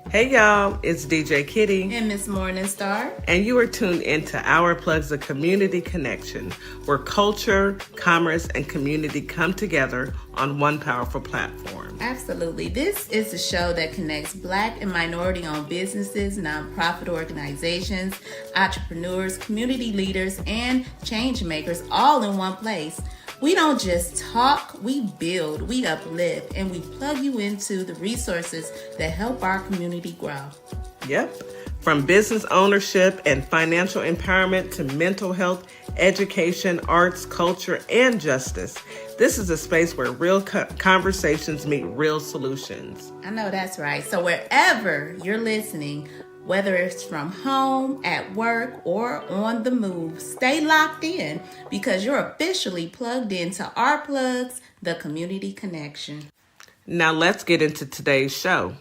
Hey y'all, it's DJ Kitty. And Miss Morningstar. And you are tuned into Our Plugs, a community connection where culture, commerce, and community come together on one powerful platform. Absolutely. This is a show that connects Black and minority-owned businesses, nonprofit organizations, entrepreneurs, community leaders, and change makers all in one place. We don't just talk, we build, we uplift, and we plug you into the resources that help our community grow. Yep. From business ownership and financial empowerment to mental health, education, arts, culture, and justice. This is a space where real conversations meet real solutions. I know that's right. So wherever you're listening, whether it's from home, at work, or on the move, stay locked in because you're officially plugged into Our Plugs, the community connection. Now let's get into today's show.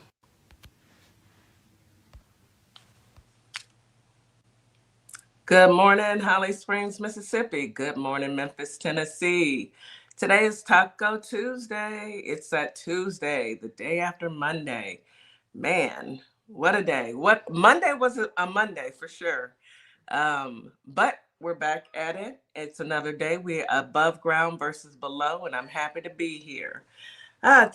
Good morning, Holly Springs, Mississippi. Good morning, Memphis, Tennessee. Today is Taco Tuesday. It's that Tuesday, the day after Monday. Man, what a day. Monday was a Monday for sure. But we're back at it. It's another day. We're above ground versus below, and I'm happy to be here.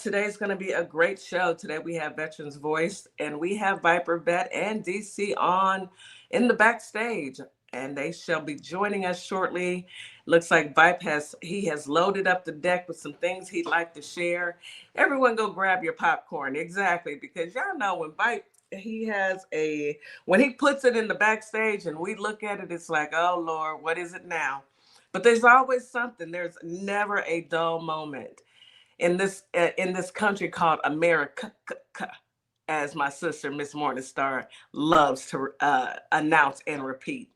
Today's going to be a great show. Today we have Veterans Voice, and we have Viper Vet and DC on in the backstage, and they shall be joining us shortly. Looks like Vipe has loaded up the deck with some things he'd like to share. Everyone go grab your popcorn. Exactly, because y'all know when Vipe when he puts it in the backstage and we look at it, it's like, oh Lord, what is it now? But there's always something. There's never a dull moment in this country called America, as my sister Miss Morningstar loves to announce and repeat.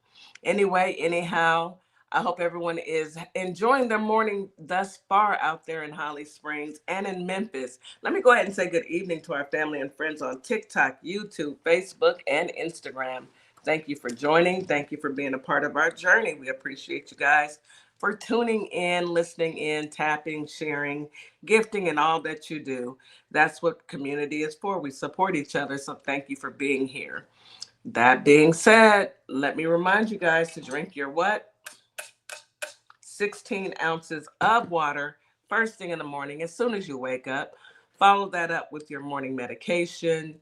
Anyway, anyhow, I hope everyone is enjoying their morning thus far out there in Holly Springs and in Memphis. Let me go ahead and say good evening to our family and friends on TikTok, YouTube, Facebook, and Instagram. Thank you for joining. Thank you for being a part of our journey. We appreciate you guys for tuning in, listening in, tapping, sharing, gifting, and all that you do. That's what community is for. We support each other, so thank you for being here. That being said, let me remind you guys to drink your what? 16 ounces of water first thing in the morning as soon as you wake up. Follow that up with your morning medications,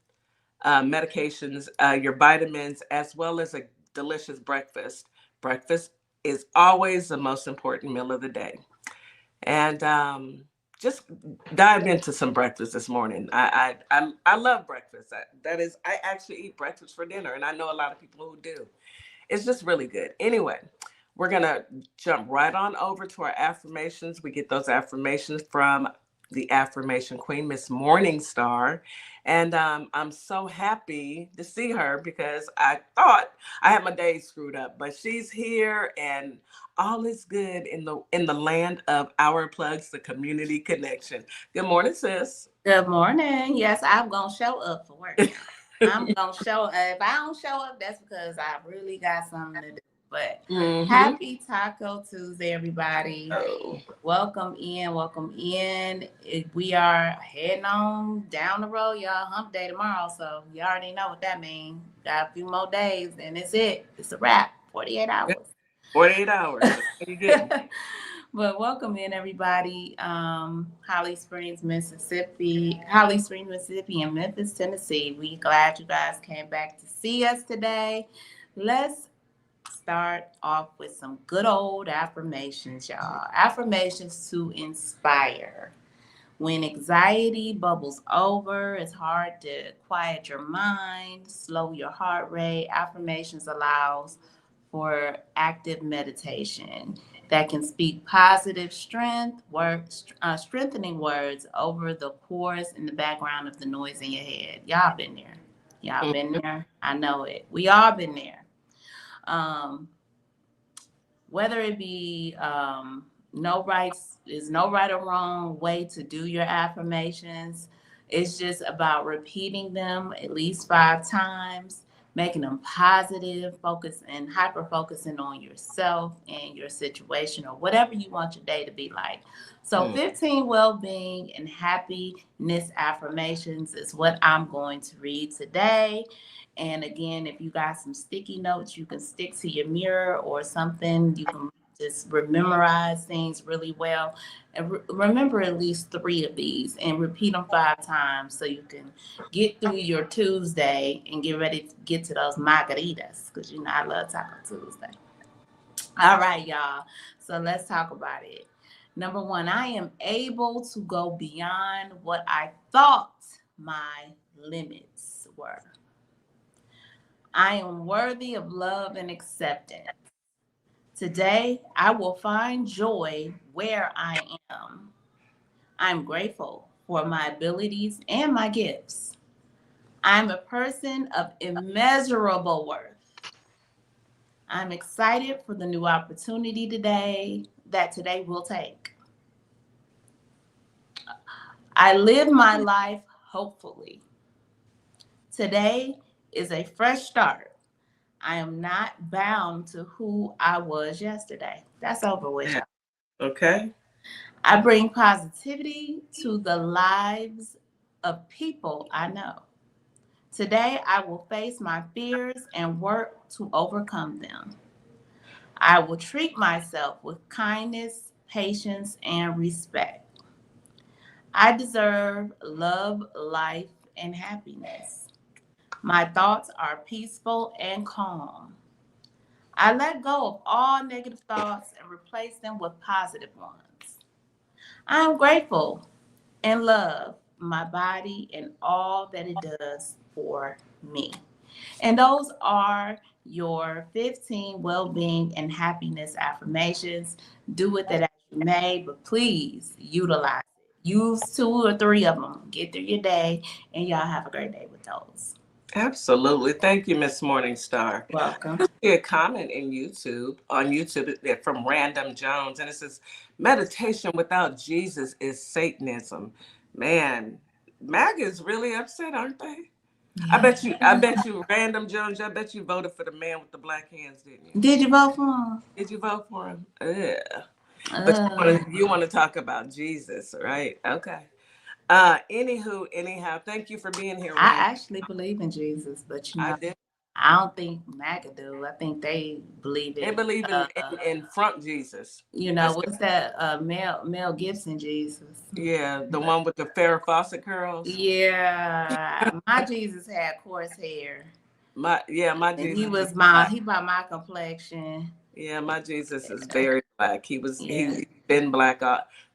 your vitamins, as well as a delicious breakfast. Breakfast is always the most important meal of the day. And just dive into some breakfast this morning. I love breakfast. I actually eat breakfast for dinner, and I know a lot of people who do. It's just really good. Anyway, we're going to jump right on over to our affirmations. We get those affirmations from the affirmation queen, Miss Morningstar. And I'm so happy to see her because I thought I had my day screwed up, but she's here and all is good in the land of Our Plugs, the community connection. Good morning, sis. Good morning. Yes, I'm going to show up for work. I'm going to show up. If I don't show up, that's because I really got something to do. But happy Taco Tuesday, everybody. Oh. Welcome in. We are heading on down the road, y'all. Hump day tomorrow. So you already know what that means. Got a few more days and it's it. It's a wrap. 48 hours. 48 hours. Pretty good. But welcome in, everybody. Holly Springs, Mississippi, and Memphis, Tennessee. We glad you guys came back to see us today. Let's start off with some good old affirmations, y'all. Affirmations to inspire. When anxiety bubbles over, it's hard to quiet your mind, slow your heart rate. Affirmations allows for active meditation that can speak positive strengthening words over the chorus in the background of the noise in your head. Y'all been there. Been there. I know it. We all been there. Whether it be no right or wrong way to do your affirmations. It's just about repeating them at least 5 times. making them positive, focus and hyper focusing on yourself and your situation or whatever you want your day to be like. So, Hmm. 15 well being and happiness affirmations is what I'm going to read today. And again, if you got some sticky notes, you can stick to your mirror or something. You can just memorize things really well and remember at least three of these and repeat them 5 times so you can get through your Tuesday and get ready to get to those margaritas because you know I love Taco Tuesday. All right, y'all. So let's talk about it. Number one, I am able to go beyond what I thought my limits were. I am worthy of love and acceptance. Today, I will find joy where I am. I'm grateful for my abilities and my gifts. I'm a person of immeasurable worth. I'm excited for the new opportunity today will take. I live my life hopefully. Today is a fresh start. I am not bound to who I was yesterday. That's over with, Yeah. y'all. Okay. I bring positivity to the lives of people I know. Today, I will face my fears and work to overcome them. I will treat myself with kindness, patience, and respect. I deserve love, life, and happiness. My thoughts are peaceful and calm. I let go of all negative thoughts and replace them with positive ones. I am grateful and love my body and all that it does for me. And those are your 15 well being and happiness affirmations. Do with it as you may, but please utilize it. Use 2 or 3 of them. Get through your day, and y'all have a great day with those. Absolutely. Thank you, Miss Morningstar. Welcome. I see a comment in YouTube from Random Jones, and it says, "Meditation without Jesus is Satanism." Man, MAGA is really upset, aren't they? Yeah. I bet you, Random Jones, I bet you voted for the man with the black hands, didn't you? Did you vote for him? Did you vote for him? Yeah. But Uh, you want to talk about Jesus, right? Okay. Anywho, anyhow, thank you for being here, I Random. actually believe in Jesus, but I did. I don't think MAGA do. I think they believe They in believe in front Jesus. That's what's that Mel Gibson Jesus. yeah, the But one with the Farrah Fawcett curls. yeah, my Jesus had coarse hair. My And Jesus is black. he bought my complexion. Yeah, my Jesus is very black. Yeah. He's been black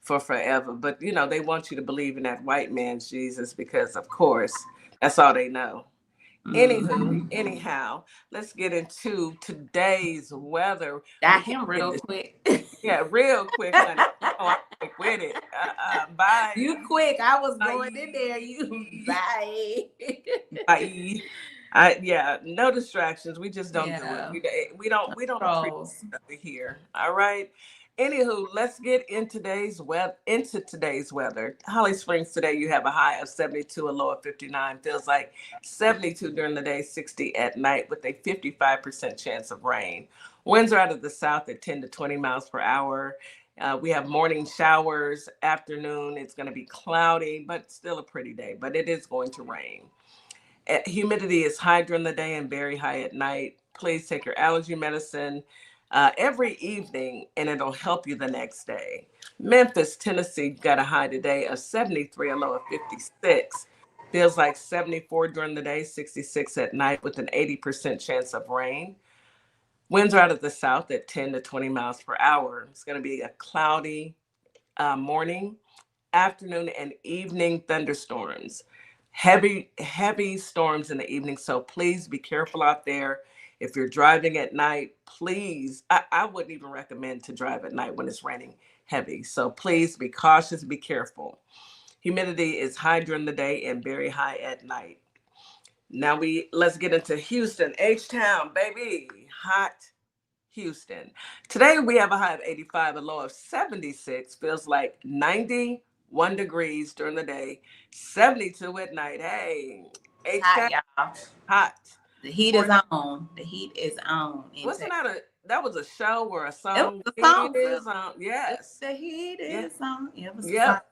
for forever. But they want you to believe in that white man's Jesus because of course that's all they know. Anywho, Mm. anyhow, let's get into today's weather. We Got can him get real this, quick. yeah, real quick, honey. Oh, I'm quick with it. Bye. You quick. I was going in there. You Bye. bye. Bye. Yeah, no distractions. We just don't do it. Yeah. We don't appreciate Trolls. it here. All right. Anywho, let's get into today's weather. Holly Springs today, you have a high of 72, a low of 59. Feels like 72 during the day, 60 at night, with a 55% chance of rain. Winds are out of the south at 10 to 20 miles per hour. We have morning showers. Afternoon, it's going to be cloudy, but still a pretty day. But it is going to rain. Humidity is high during the day and very high at night. Please take your allergy medicine every evening, and it'll help you the next day. Memphis, Tennessee got a high today of 73, a low of 56. Feels like 74 during the day, 66 at night, with an 80% chance of rain. Winds are out of the south at 10 to 20 miles per hour. It's going to be a cloudy morning, afternoon, and evening thunderstorms. Heavy storms in the evening. So please be careful out there. If you're driving at night, please, I wouldn't even recommend to drive at night when it's raining heavy. So please be cautious, be careful. Humidity is high during the day and very high at night. Now let's get into Houston, H-Town, baby. Hot Houston. Today we have a high of 85, a low of 76. Feels like 91 degrees during the day, 72 at night. Hey, Hot, H-Town, y'all. hot. The heat is on. The heat is on in Wasn't Texas. that was a show or a It was song? a It song too. is on. It, Yes. the heat Yeah. is on. It was a song. Yep.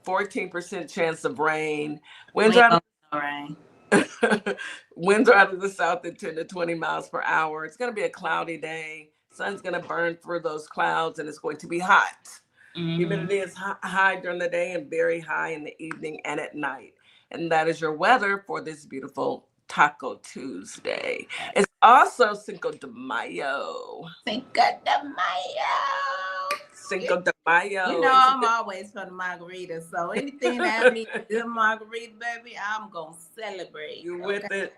14% chance of rain. We Winds ain't out gonna get no rain. of winds are out of the south at 10 to 20 miles per hour. It's going to be a cloudy day. Sun's going to burn through those clouds, and it's going to be hot. Mm-hmm. Humidity is high during the day and very high in the evening and at night. And that is your weather for this beautiful Taco Tuesday. It's also Cinco de Mayo. Cinco de Mayo. Cinco de You Mayo. know I'm always for the margarita, so anything that means a good margarita, baby, I'm gonna celebrate. You Okay. with it?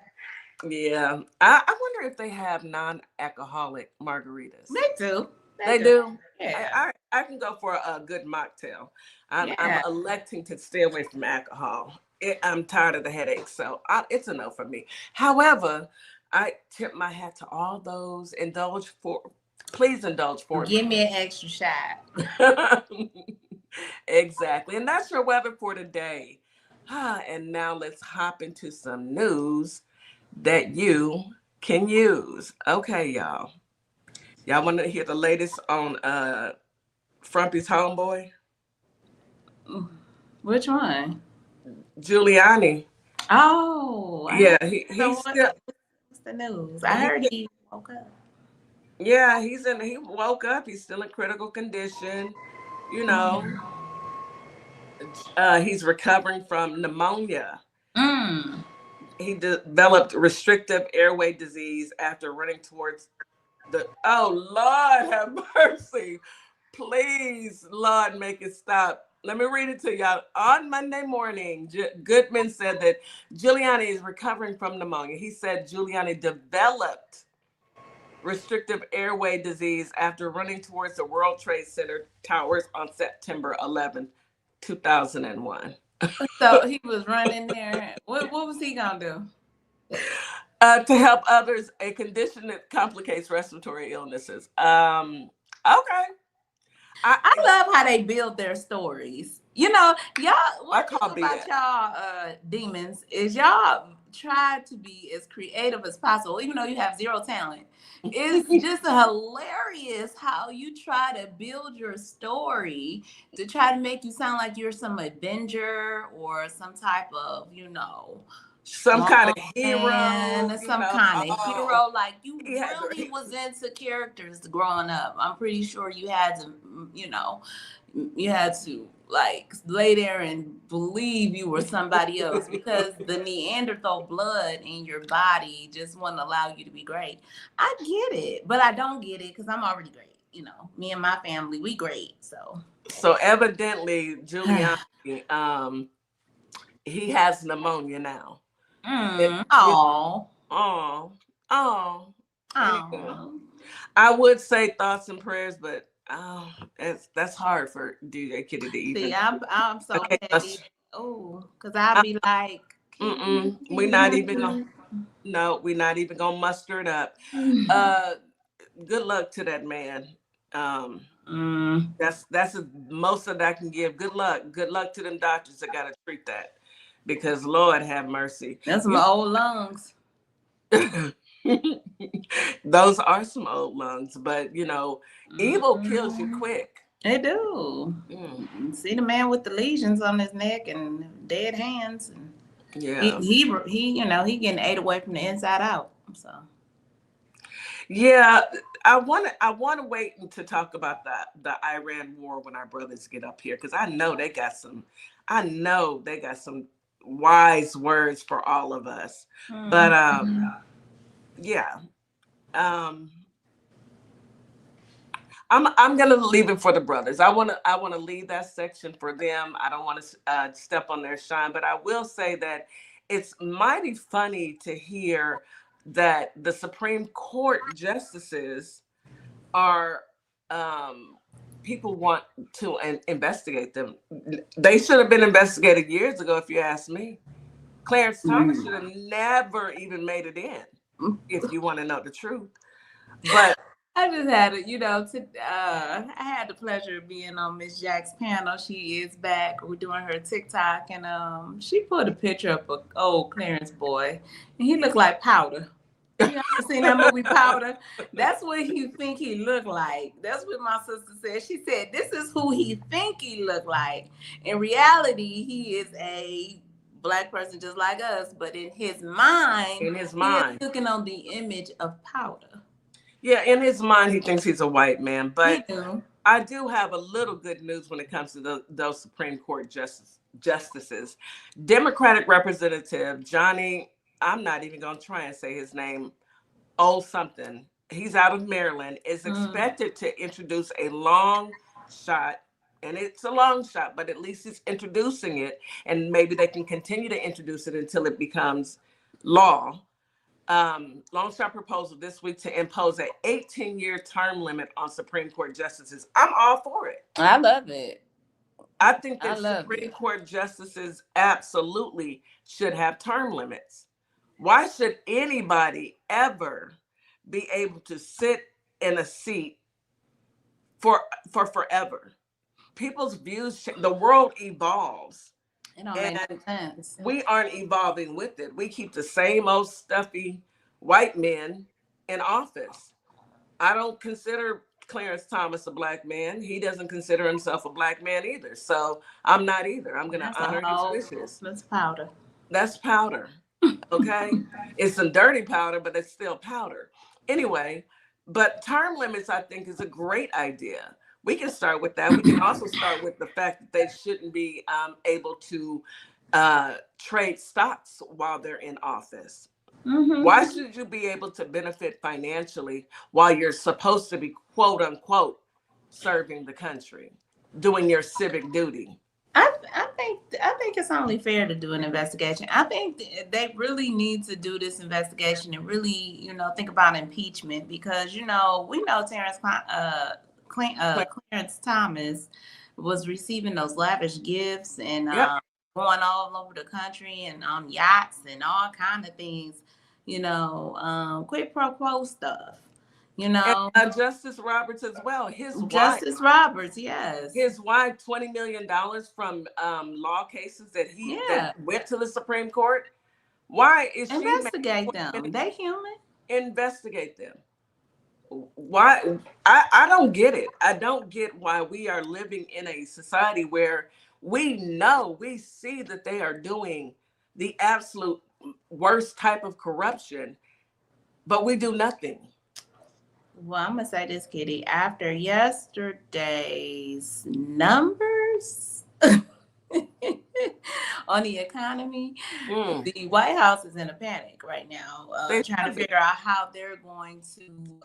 Yeah. I wonder if they have non-alcoholic margaritas. They do. They do. Yeah. I can go for a good mocktail. I'm Yeah. electing to stay away from alcohol. I'm tired of the headaches, so it's a no for me. However, I tip my hat to all those. Please indulge for Give me. me an extra shot. Exactly. And that's your weather for today. And now let's hop into some news that you can use. Okay, y'all. Y'all want to hear the latest on Frumpy's homeboy? Which one? Giuliani. Oh, Yeah, so he's still what's the news? I heard he woke up. yeah, he woke up, he's still in critical condition. You know, he's recovering from pneumonia. Mm. He developed restrictive airway disease after running towards oh Lord have mercy. Please, Lord, make it stop. Let me read it to y'all. On Monday morning, Goodman said that Giuliani is recovering from pneumonia. He said Giuliani developed restrictive airway disease after running towards the World Trade Center towers on September 11th, 2001. So he was running there. What was he gonna do? To help others, a condition that complicates respiratory illnesses. Okay. I love how they build their stories. You know, y'all. One thing about y'all demons is y'all try to be as creative as possible, even though you have zero talent. It's just hilarious how you try to build your story to try to make you sound like you're some avenger or some type of, some kind of hero, kind of hero. Like you really was into characters growing up. I'm pretty sure you had to, you had to like lay there and believe you were somebody else because the Neanderthal blood in your body just wouldn't allow you to be great. I get it, but I don't get it because I'm already great. Me and my family, we great. So evidently, Giuliani, he has pneumonia now. Oh. I would say thoughts and prayers, but that's hard for DJ Kitty to even. See, I'm so petty. Oh, because I'll be like, we're not even gonna muster it up. Good luck to that man. That's the most that I can give. Good luck to them doctors that gotta treat that, because Lord have mercy. That's some old lungs. Those are some old lungs, but evil kills you quick. They do. See the man with the lesions on his neck and dead hands, and he getting ate away from the inside out. So yeah, I want to wait to talk about the Iran war when our brothers get up here, because I know they got some wise words for all of us. But yeah. I'm gonna leave it for the brothers. I wanna leave that section for them. I don't want to step on their shine, but I will say that it's mighty funny to hear that the Supreme Court justices are people want to investigate them. They should have been investigated years ago, if you ask me. Clarence Thomas should have never even made it in, if you want to know the truth. But I just had I had the pleasure of being on Miss Jack's panel. She is back. We're doing her TikTok, and she put a picture of a old Clarence boy, and he looked like powder. You ever seen that movie Powder? That's what he think he looked like. That's what my sister said. She said, "This is who he think he looked like. In reality, he is a black person just like us, but in his mind, he is looking on the image of powder." Yeah, in his mind, he thinks he's a white man. But Yeah. I do have a little good news when it comes to those Supreme Court justices. Democratic Representative Johnny, I'm not even going to try and say his name, something. He's out of Maryland, is expected to introduce a long shot. And it's a long shot, but at least he's introducing it. And maybe they can continue to introduce it until it becomes law. Long shot proposal this week to impose an 18-year term limit on Supreme Court justices. I'm all for it. I love it. I think that Supreme Court justices absolutely should have term limits. Why should anybody ever be able to sit in a seat for forever? People's views, the world evolves. And we aren't evolving with it. We keep the same old stuffy white men in office. I don't consider Clarence Thomas a black man. He doesn't consider himself a black man either. So I'm not either. I'm going to honor his wishes. That's powder. That's powder. Okay. It's some dirty powder, but it's still powder. Anyway, but term limits, I think, is a great idea. We can start with that. We can also start with the fact that they shouldn't be able to trade stocks while they're in office. Why should you be able to benefit financially while you're supposed to be, quote unquote, serving the country, doing your civic duty? I think it's only fair to do an investigation. I think they really need to do this investigation and really, think about impeachment, because we know Clarence Thomas was receiving those lavish gifts and going all over the country and on yachts and all kind of things, quid pro quo stuff. And Justice Roberts as well. Justice Roberts, yes. His wife, $20 million from law cases that went to the Supreme Court. Why is she investigate them? They human. Investigate them. Why? I don't get it. I don't get why we are living in a society where we see that they are doing the absolute worst type of corruption, but we do nothing. Well, I'm going to say this, Kitty. After yesterday's numbers on the economy, the White House is in a panic right now, trying to figure out how they're going to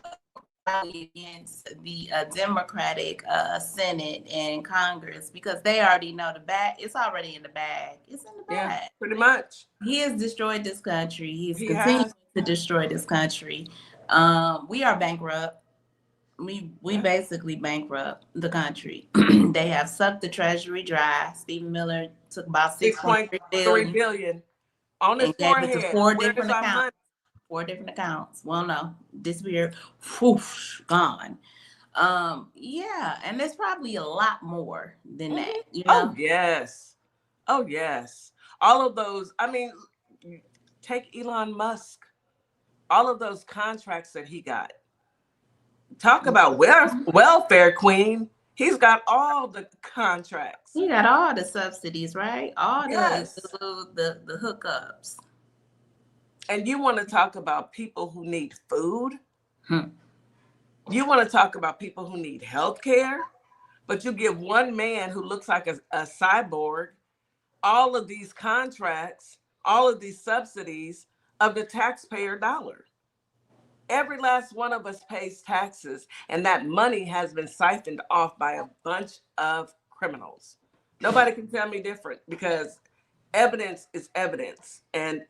rally against the Democratic Senate and Congress, because they already know the bag. It's already in the bag. It's in the bag. Yeah, pretty much. He has destroyed this country. He's continuing to destroy this country. We are bankrupt. We basically bankrupt the country. They have sucked the treasury dry. Stephen Miller took about $6.3 billion on his forehead. To four different accounts. 4 different accounts. Well, no, disappeared. Whoosh, gone. And there's probably a lot more than that. Oh yes. All of those. I mean, take Elon Musk. All of those contracts that he got. Talk about welfare queen. He's got all the contracts. He got all the subsidies, right? All the hookups. And you want to talk about people who need food? You want to talk about people who need health care? But you give one man who looks like a cyborg all of these contracts, all of these subsidies of the taxpayer dollar. Every last one of us pays taxes, and that money has been siphoned off by a bunch of criminals. Nobody can tell me different, because evidence is evidence. And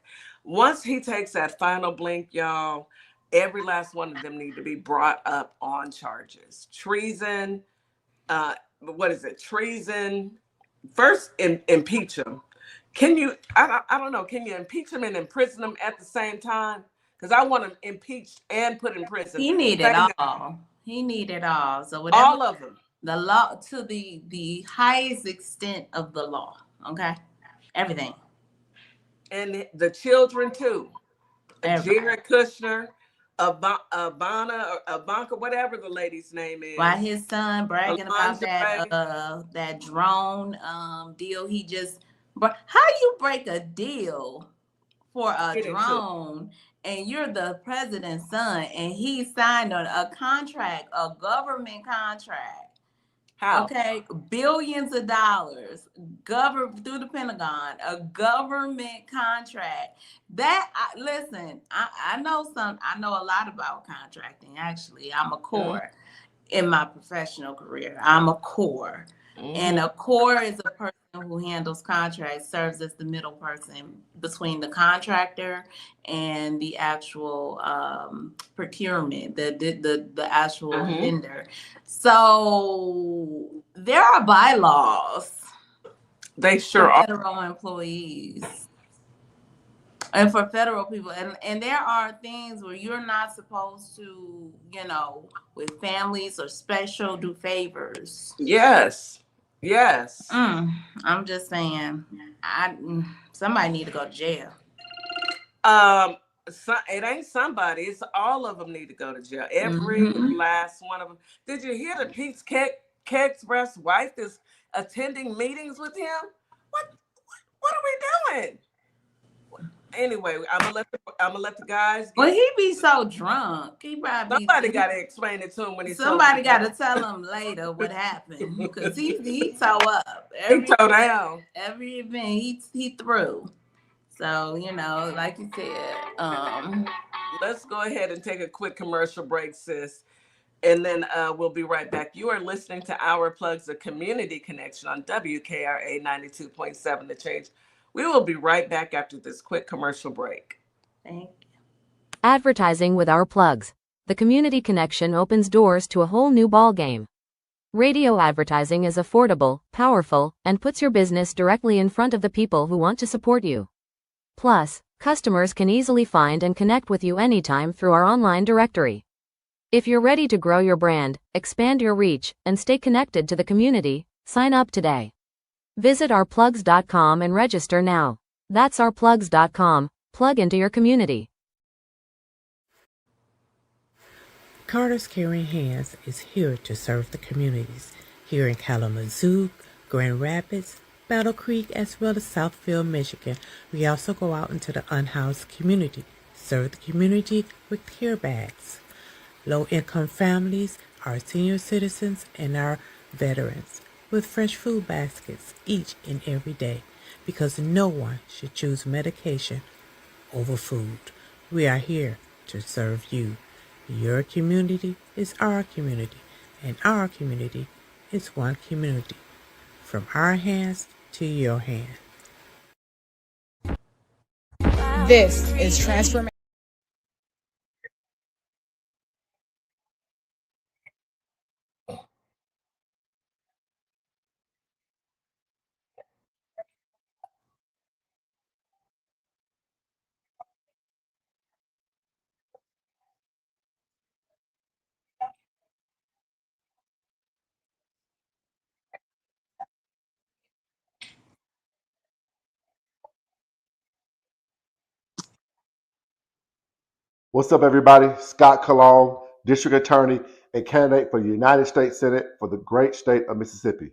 once he takes that final blink, y'all, every last one of them need to be brought up on charges. Treason, treason. First, impeach him. Can you, I don't know, can you impeach him and imprison him at the same time? Because I want him impeached and put in prison. He need it all. He need it all. So whatever All of them. the law, to the highest extent of the law. Okay, everything, And the children too. everything. Jared Kushner, Ivana, or Ivanka, whatever the lady's name Why is. his son bragging about Lingerie. that drone deal he just, how you break a deal for a Get into it. drone and you're the president's son and he signed on a contract, a government contract, How? okay, billions of dollars, government through the Pentagon, a government contract. Listen, I know I know a lot about contracting. Actually, I'm a Mm-hmm. core in my professional career. I'm a core. And Mm-hmm. a core is a person who handles contracts, serves as the middle person between the contractor and the actual procurement, the actual Mm-hmm. vendor. So there are bylaws They for sure are. federal employees and for federal people, and there are things where you're not supposed to, with families or special do favors. Yes. Yes. I'm just saying, somebody need to go to jail. Um, it ain't somebody. It's all of them need to go to jail. Every Mm-hmm. last one of them. Did you hear that Pete's Kegsworth's wife is attending meetings with him? What? What are we doing? Anyway, I'm gonna let the guys Well, get. he be so drunk. He probably Somebody got to explain it to him when he told somebody got me. to tell him later what happened because he tore up He told down. every event he threw. So like you said, Let's go ahead and take a quick commercial break, sis. And then we'll be right back. You are listening to Our Plugs, a community connection on WKRA 92.7 The Change. We will be right back after this quick commercial break. thank Advertising with Our Plugs. The community connection opens doors to a whole new ballgame. Radio advertising is affordable, powerful, and puts your business directly in front of the people who want to support you. Plus, customers can easily find and connect with you anytime through our online directory. If you're ready to grow your brand, expand your reach, and stay connected to the community, sign up today. Visit ourplugs.com and register now. That's ourplugs.com. Plug into your community. Carter's Caring Hands is here to serve the communities here in Kalamazoo, Grand Rapids, Battle Creek, as well as Southfield, Michigan. We also go out into the unhoused community, serve the community with care bags. Low-income families, our senior citizens, and our veterans with fresh food baskets each and every day because no one should choose medication over food. We are here to serve you. Your community is our community, and our community is one community. From our hands to your hand. This is Transformation. What's up, everybody? Scott Cologne, District Attorney and candidate for the United States Senate for the great state of Mississippi.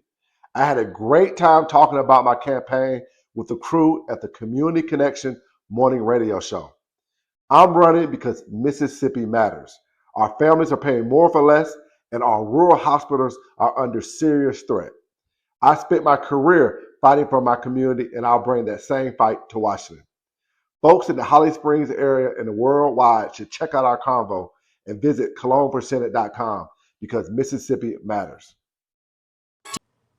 I had a great time talking about my campaign with the crew at the Community Connection morning radio show. I'm running because Mississippi matters. Our families are paying more for less, and our rural hospitals are under serious threat. I spent my career fighting for my community, and I'll bring that same fight to Washington. Folks in the Holly Springs area and the worldwide should check out our convo and visit cologneforsenate.com because Mississippi matters.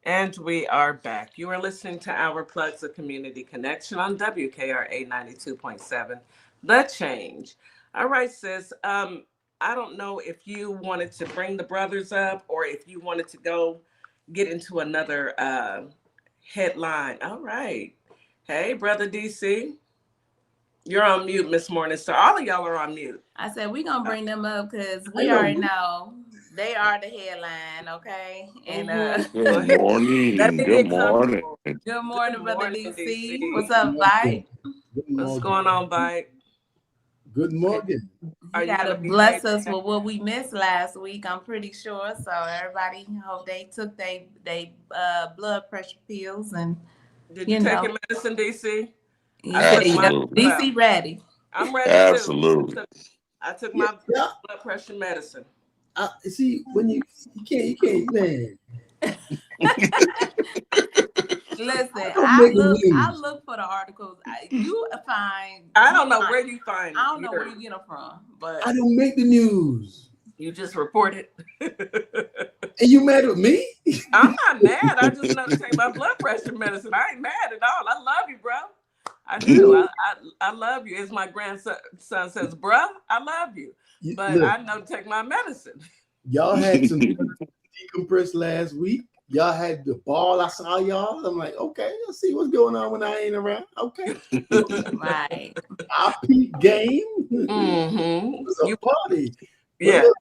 And we are back. You are listening to Our Plugs, a community connection on WKRA 92.7 The Change. All right, sis. I don't know if you wanted to bring the brothers up or if you wanted to go get into another headline. All right. Hey, brother DC. You're on mute, Miss Morningstar. All of y'all are on mute. I said we're gonna bring them up because I we know. already know They are the headline, okay? And Go Good ahead. Let morning. me Good get morning. comfortable. good Good morning, Brother morning, DC. What's DC. up, Vi? Good What's morning. going on, Bite? Good morning. Are You you gotta gonna be bless paid us today? with what we missed last week, I'm pretty sure. So everybody hope they took they blood pressure pills and Did you you take know. your medicine, DC? I Yeah, took yeah. mine Absolutely. as well. DC ready. I'm ready too. Absolutely. I took Yeah, my yeah. blood pressure medicine. See, when you can't, man. Listen, Don't make the I news. look for the articles. You find I you don't know find where you find I don't know where your. you get them from, but I don't make the news. You just report it. And you mad at me? I'm not mad. I just know to take my blood pressure medicine. I ain't mad at all. I love you, bro. I do. I love you. As my grandson says, bruh, I love you. But Look, I know to take my medicine. y'all had some decompress last week. Y'all had the ball. I saw y'all. I'm like, okay, let's see what's going on when I ain't around. Okay. right. Our peak game. It Mm-hmm. was a party. But Yeah. look,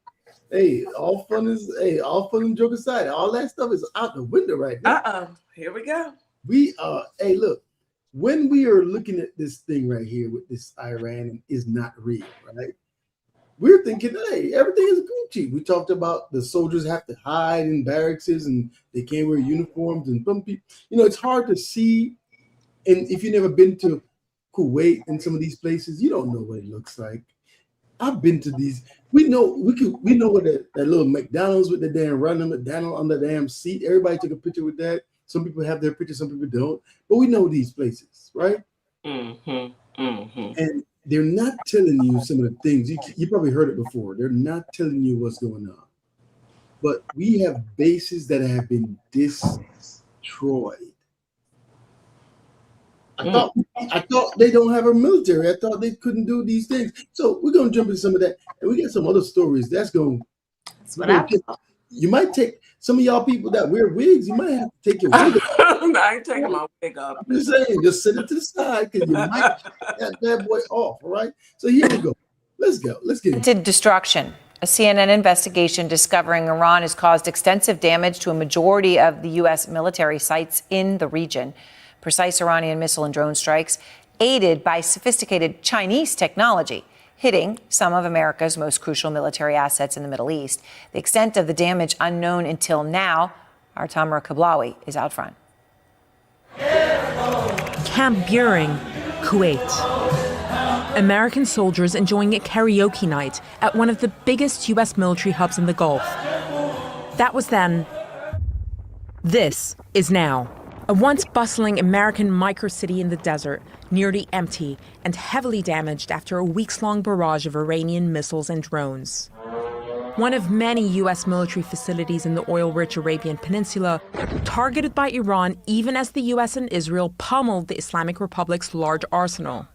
hey, all fun and joke aside, all that stuff is out the window right now. Here we go. We are, hey, look, when we are looking at this thing right here with this Iran is not real, right? We're thinking, hey, everything is Gucci. We talked about the soldiers have to hide in barracks and they can't wear uniforms and some people, it's hard to see. And if you've never been to Kuwait and some of these places, you don't know what it looks like. I've been to these. We know what that little McDonald's with the damn running McDonald on the damn seat. Everybody took a picture with that. Some people have their picture, some people don't. But we know these places, right? Mm-hmm. Mm-hmm. And they're not telling you some of the things. You probably heard it before. They're not telling you what's going on. But we have bases that have been destroyed. I thought they don't have a military. I thought they couldn't do these things. So we're gonna jump into some of that, and we got some other stories. That's what I thought. You might take some of y'all people that wear wigs. You might have to take your wig off. I ain't taking my wig off. I'm just saying, just sit it to the side because you might take that boy off. All right. So here we go. Let's go. Let's get it. Destruction. A CNN investigation discovering Iran has caused extensive damage to a majority of the U.S. military sites in the region. Precise Iranian missile and drone strikes, aided by sophisticated Chinese technology, hitting some of America's most crucial military assets in the Middle East. The extent of the damage unknown until now. Our Tamara Kablawi is out front. Camp Buring, Kuwait. American soldiers enjoying a karaoke night at one of the biggest U.S. military hubs in the Gulf. That was then. This is now. A once bustling American microcity in the desert, nearly empty and heavily damaged after a weeks-long barrage of Iranian missiles and drones. One of many U.S. military facilities in the oil-rich Arabian Peninsula, targeted by Iran even as the U.S. and Israel pummeled the Islamic Republic's large arsenal.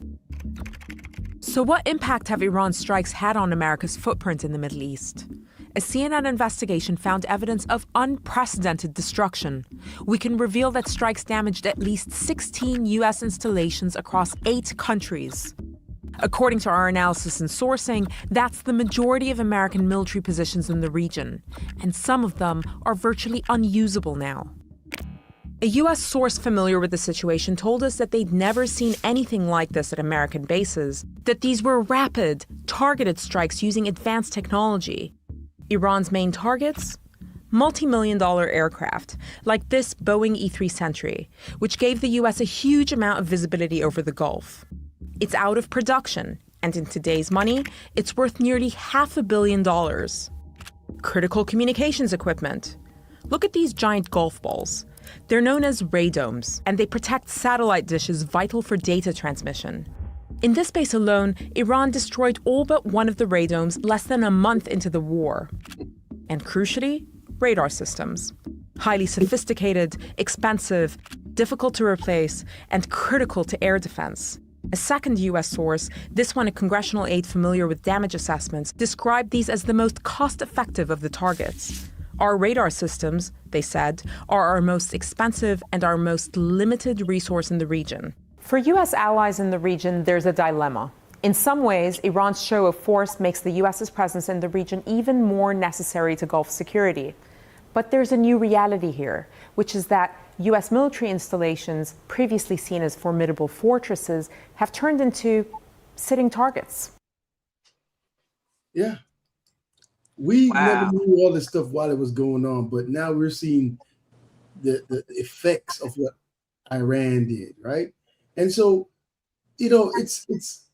So what impact have Iran's strikes had on America's footprint in the Middle East? A CNN investigation found evidence of unprecedented destruction. We can reveal that strikes damaged at least 16 U.S. installations across 8 countries. According to our analysis and sourcing, that's the majority of American military positions in the region, and some of them are virtually unusable now. A U.S. source familiar with the situation told us that they'd never seen anything like this at American bases, that these were rapid, targeted strikes using advanced technology. Iran's main targets? Multi-million-dollar aircraft, like this Boeing E-3 Sentry, which gave the U.S. a huge amount of visibility over the Gulf. It's out of production, and in today's money, it's worth nearly $500 million. Critical communications equipment. Look at these giant golf balls. They're known as radomes, and they protect satellite dishes vital for data transmission. In this base alone, Iran destroyed all but one of the radomes less than a month into the war. And crucially, radar systems. Highly sophisticated, expensive, difficult to replace, and critical to air defense. A second U.S. source, this one a congressional aide familiar with damage assessments, described these as the most cost-effective of the targets. Our radar systems, they said, are our most expensive and our most limited resource in the region. For U.S. allies in the region, there's a dilemma. In some ways, Iran's show of force makes the U.S.'s presence in the region even more necessary to Gulf security. But there's a new reality here, which is that U.S. military installations, previously seen as formidable fortresses, have turned into sitting targets. Yeah. We never Wow. knew all this stuff while it was going on, but now we're seeing the effects of what Iran did, right? And so, it's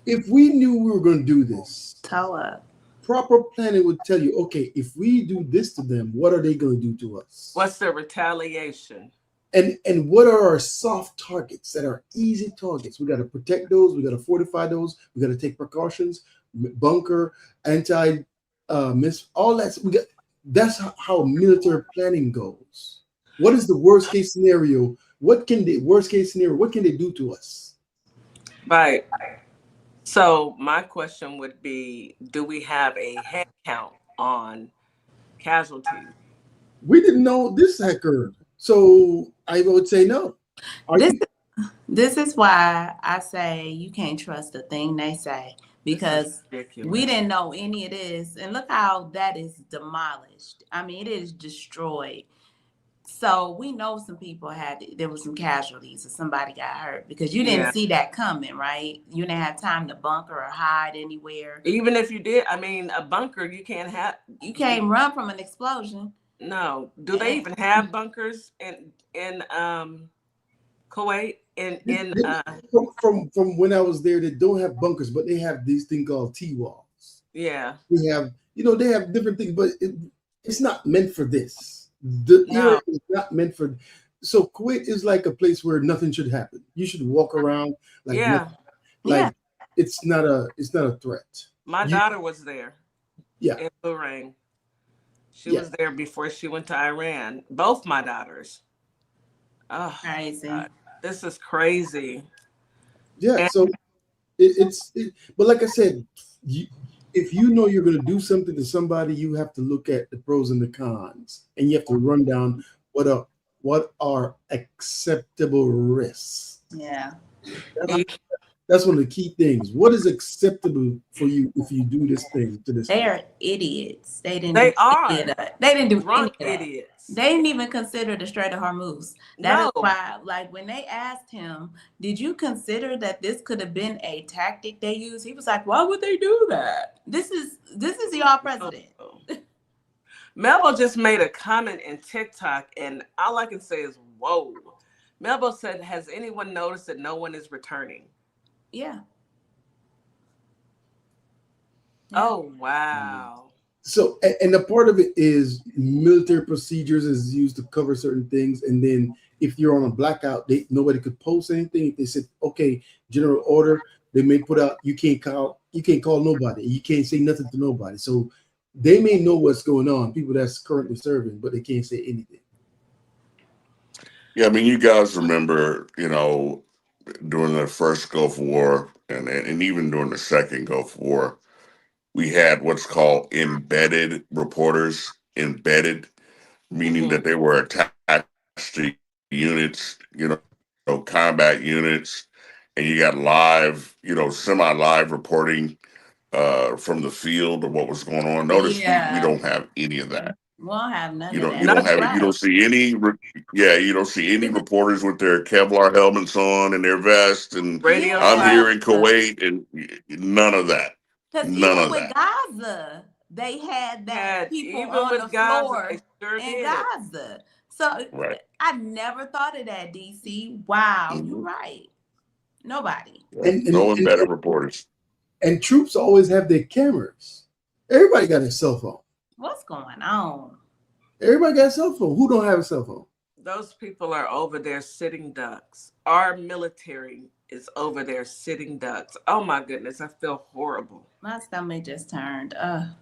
if we knew we were going to do this, Toe up. proper planning would tell you, okay, if we do this to them, what are they going to do to us? What's the retaliation? And what are our soft targets that are easy targets? We got to protect those. We got to fortify those. We got to take precautions, bunker, miss, all that. That's how military planning goes. What is the worst case scenario? What can they do to us? Right. So my question would be, do we have a head count on casualties? We didn't know this occurred, so I would say no. This is why I say you can't trust a thing they say, because we didn't know any of this. And look how that is demolished. I mean, it is destroyed. So we know some people there was some casualties or somebody got hurt, because you didn't see that coming, right? You didn't have time to bunker or hide anywhere. Even if you did, I mean, a bunker, you can't run from an explosion. No. Do they even have bunkers in Kuwait? From when I was there, they don't have bunkers, but they have these things called T-walls. Yeah. We have, they have different things, but it's not meant for this. The era is not meant for. So Kuwait is like a place where nothing should happen. You should walk around it's not a threat. My daughter was there. Yeah. In Bahrain. She was there before she went to Iran. Both my daughters. Oh, crazy. God. This is crazy. Yeah. So but like I said, if you know you're going to do something to somebody, you have to look at the pros and the cons, and you have to run down what are acceptable risks. Yeah. That's one of the key things. What is acceptable for you if you do this thing to this? They are idiots. They didn't do drunk idiots. They didn't even consider the Strait of Hormuz. That is why, like, when they asked him, did you consider that this could have been a tactic they used? He was like, why would they do that? This is y'all president. Melbo just made a comment in TikTok, and all I can say is, whoa. Melbo said, has anyone noticed that no one is returning? Yeah. Oh, wow. So, and the part of it is military procedures is used to cover certain things. And then if you're on a blackout, nobody could post anything. If they said, okay, general order, they may put out, you can't call nobody. You can't say nothing to nobody. So they may know what's going on, people that's currently serving, but they can't say anything. Yeah, I mean, you guys remember, during the first Gulf War and even during the second Gulf War, we had what's called embedded reporters. Embedded, meaning that they were attached to units, combat units, and you got live, semi-live reporting from the field of what was going on. Notice we don't have any of that. We don't have none You of don't, that. you don't have it. You don't see any. You don't see any reporters with their Kevlar helmets on and their vests. And I'm here in Kuwait, and none of that. Because even with Gaza, they had that people on the floor in Gaza. So I never thought of that, DC. Wow, you're right. Nobody. No embedded reporters. And troops always have their cameras. Everybody got a cell phone. What's going on? Everybody got a cell phone. Who don't have a cell phone? Those people are over there sitting ducks. Our military is over there sitting ducks. Oh my goodness, I feel horrible. My stomach just turned. A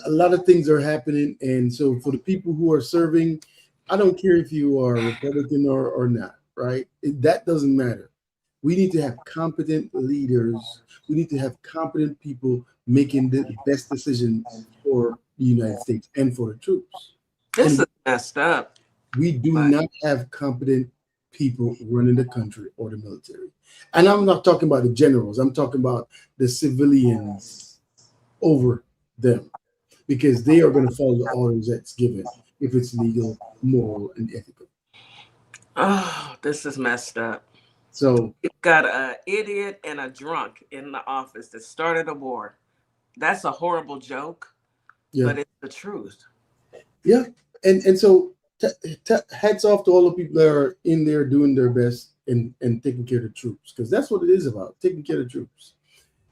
lot of things are happening, and so for the people who are serving, I don't care if you are Republican or not, right? That doesn't matter. We need to have competent leaders. We need to have competent people making the best decisions for the United States and for the troops. This is messed up. We do not have competent people running the country or the military. And I'm not talking about the generals. I'm talking about the civilians over them, because they are going to follow the orders that's given if it's legal, moral, and ethical. Oh, this is messed up. So You've got an idiot and a drunk in the office that started a war. That's a horrible joke, but it's the truth. Yeah. And so hats off to all the people that are in there doing their best and taking care of the troops, because that's what it is about, taking care of the troops.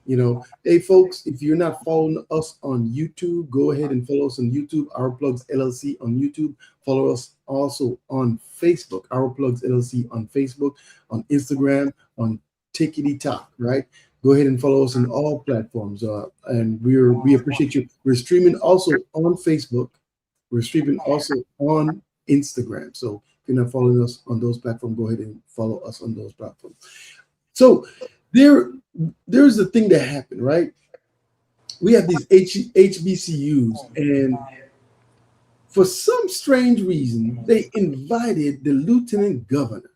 You know, hey folks, if you're not following us on YouTube, go ahead and follow us on YouTube, Our Plugs LLC on YouTube. Follow us also on Facebook, Our Plugs LLC on Facebook, on Instagram, on TikTok, right? Go ahead and follow us on all platforms. And we appreciate you. We're streaming also on Facebook. We're streaming also on Instagram. So if you're not following us on those platforms, go ahead and follow us on those platforms. So there's the thing that happened, right? We have these HBCUs, and for some strange reason, they invited the lieutenant governor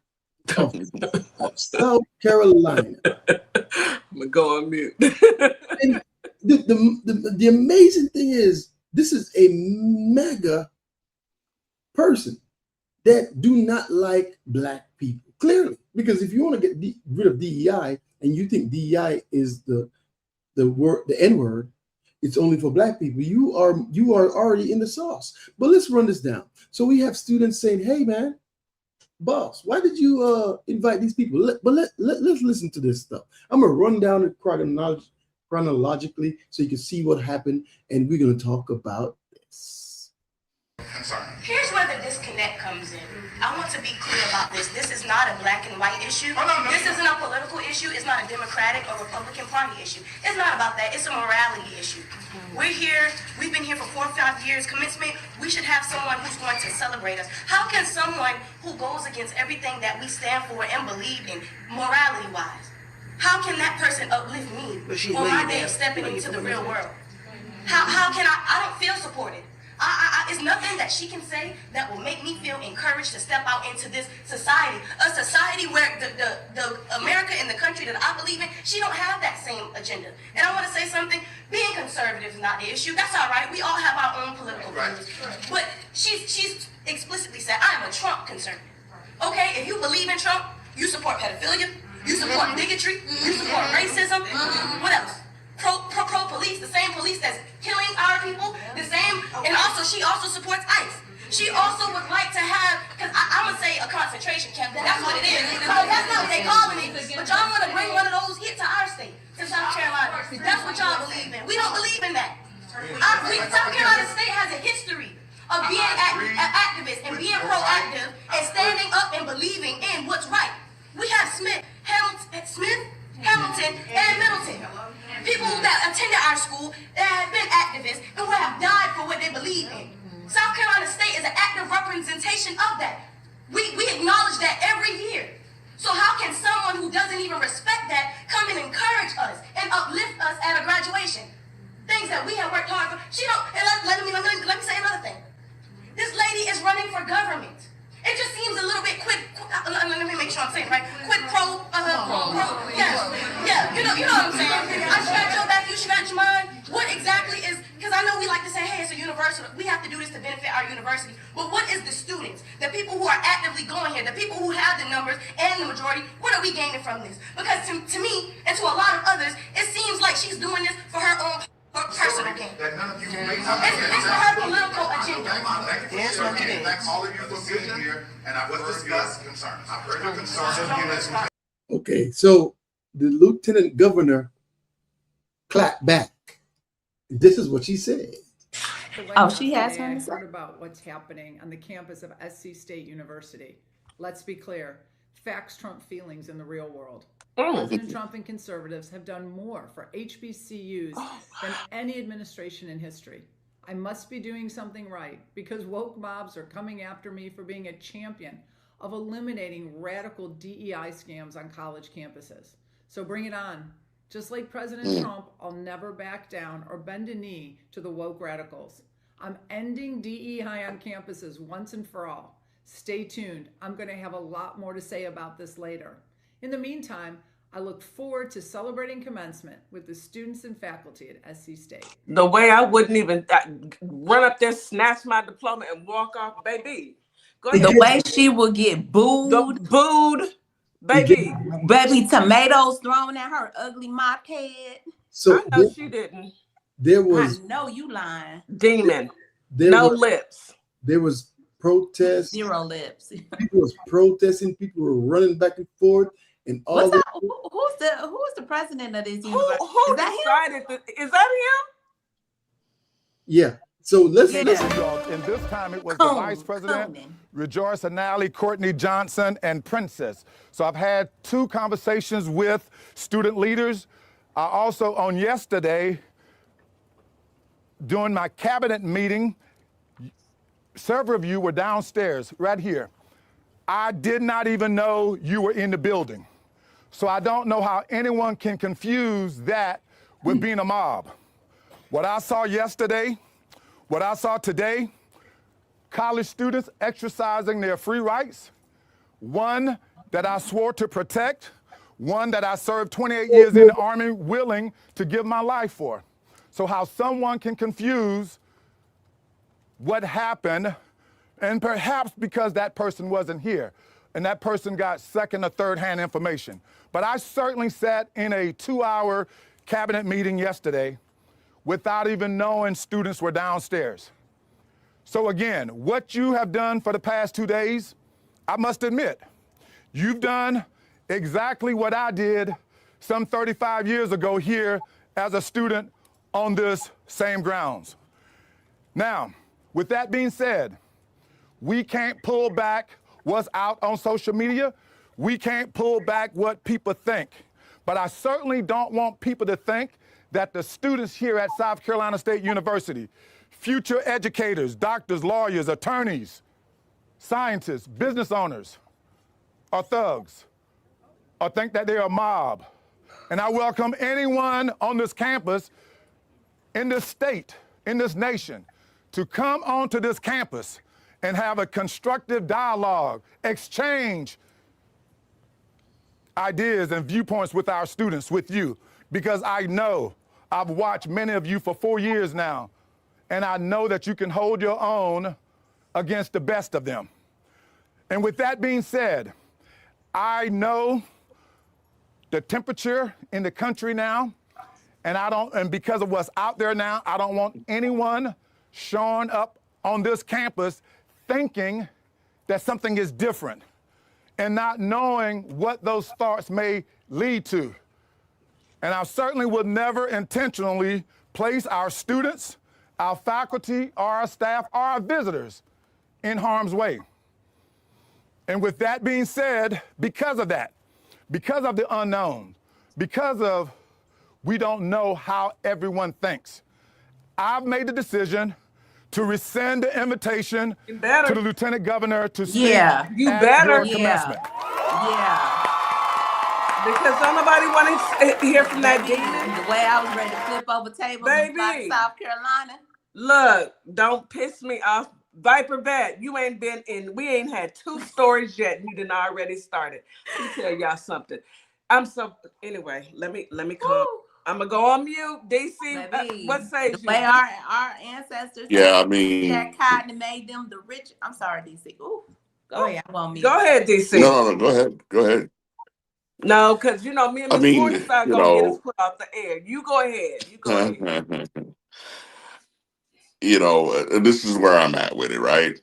of South Carolina. I'm gonna go on mute. And the amazing thing is, this is a mega person that do not like Black people, clearly. Because if you want to get rid of DEI, and you think DEI is the word, the N-word, it's only for Black people, you are already in the sauce. But let's run this down. So we have students saying, hey man, boss, why did you invite these people? Let's listen to this stuff. I'm gonna run down it chronologically so you can see what happened, and we're gonna talk about this. Here's where the disconnect comes in. I want to be clear about this. This is not a black and white issue. This isn't a political issue. It's not a Democratic or Republican Party issue. It's not about that. It's a morality issue. We're here. We've been here for 4 or 5 years. Commencement, we should have someone who's going to celebrate us. How can someone who goes against everything that we stand for and believe in, morality-wise, how can that person uplift me on my day of stepping into the real world? How can I don't feel supported. It's nothing that she can say that will make me feel encouraged to step out into this society. A society where the America and the country that I believe in, she don't have that same agenda. And I want to say something, being conservative is not the issue. That's all right. We all have our own political views. But she's explicitly said, I am a Trump conservative. Okay, if you believe in Trump, you support pedophilia, you support bigotry, you support racism. What else? Pro police, the same police that's killing our people, the same, and also she also supports ICE. She also would like to have, because I'm gonna say a concentration camp, that's what it is. That's not what they calling it, but y'all wanna bring one of those here to our state, to South Carolina. That's what y'all believe in. We don't believe in that. South Carolina State has a history of being activists and being proactive and standing up and believing in what's right. We have Hamilton, and Middleton. People that attended our school that have been activists and who have died for what they believe in. South Carolina State is an active representation of that. We acknowledge that every year. So how can someone who doesn't even respect that come and encourage us and uplift us at a graduation? Things that we have worked hard for. She don't. And let me say another thing. This lady is running for government. It just seems a little bit quick. Let me make sure I'm saying it right. Quick pro. Yeah. You know what I'm saying. I scratch your back, you scratch mine. What exactly is? Because I know we like to say, hey, it's a university. We have to do this to benefit our university. But what is the students, the people who are actively going here, the people who have the numbers and the majority? What are we gaining from this? Because to me and to a lot of others, it seems like she's doing this for her own personal gain. It's for her political agenda. Thanks all of you for being here, and I will discuss concerns. I've heard your concerns. Okay, so the lieutenant governor clapped back. This is what she said. Oh, she has her. I heard about what's happening on the campus of SC State University. Let's be clear. Facts trump feelings in the real world. President Trump and conservatives have done more for HBCUs than any administration in history. I must be doing something right because woke mobs are coming after me for being a champion of eliminating radical DEI scams on college campuses. So bring it on. Just like President Trump, I'll never back down or bend a knee to the woke radicals. I'm ending DEI on campuses once and for all. Stay tuned. I'm going to have a lot more to say about this later. In the meantime, I look forward to celebrating commencement with the students and faculty at SC State. The way I wouldn't even run up there, snatch my diploma, and walk off, baby. Go ahead. The way she would get booed. Baby. Baby, tomatoes thrown at her ugly mop head. So I know she didn't. There was. I know you lying. Demon. No lips. There was protests. 0 lips. People was protesting. People were running back and forth. And all who's the president of this university? Who decided that? Is that him? Yeah. So let's. And this time it was the vice president, Rejoice Anali, Courtney Johnson, and Princess. So I've had 2 conversations with student leaders. I also, on yesterday, during my cabinet meeting, several of you were downstairs, right here. I did not even know you were in the building. So I don't know how anyone can confuse that with being a mob. What I saw yesterday, what I saw today, college students exercising their free rights, one that I swore to protect, one that I served 28 years in the Army willing to give my life for. So how someone can confuse what happened, and perhaps because that person wasn't here, and that person got second or third-hand information. But I certainly sat in a 2-hour cabinet meeting yesterday without even knowing students were downstairs. So again, what you have done for the past 2 days, I must admit, you've done exactly what I did some 35 years ago here as a student on this same grounds. Now, with that being said, we can't pull back what's out on social media. We can't pull back what people think. But I certainly don't want people to think that the students here at South Carolina State University, future educators, doctors, lawyers, attorneys, scientists, business owners, are thugs, or think that they're a mob. And I welcome anyone on this campus, in this state, in this nation, to come onto this campus and have a constructive dialogue, exchange ideas and viewpoints with our students, with you, because I know I've watched many of you for 4 years now, and I know that you can hold your own against the best of them. And with that being said, I know the temperature in the country now, and because of what's out there now, I don't want anyone showing up on this campus thinking that something is different and not knowing what those thoughts may lead to. And I certainly would never intentionally place our students, our faculty, or our staff, or our visitors in harm's way. And with that being said, because of that, because of the unknown, because of we don't know how everyone thinks, I've made the decision to rescind the invitation to the Lieutenant Governor to speak at your commencement. Because don't nobody want to hear from that demon. The way I was ready to flip over tables in South Carolina. Look, don't piss me off. Viper Vet, you ain't been in, we ain't had 2 stories yet, and you done already started. Let me tell y'all something. Anyway, let me come. I'm gonna go on mute. DC, what say the way our ancestors that cotton made them the rich. I'm sorry, DC. Ooh, go ahead. I'm on mute. Go ahead, DC. No, go ahead. No, because me and Miss Morningstar gonna get us put off the air. You go ahead. This is where I'm at with it, right?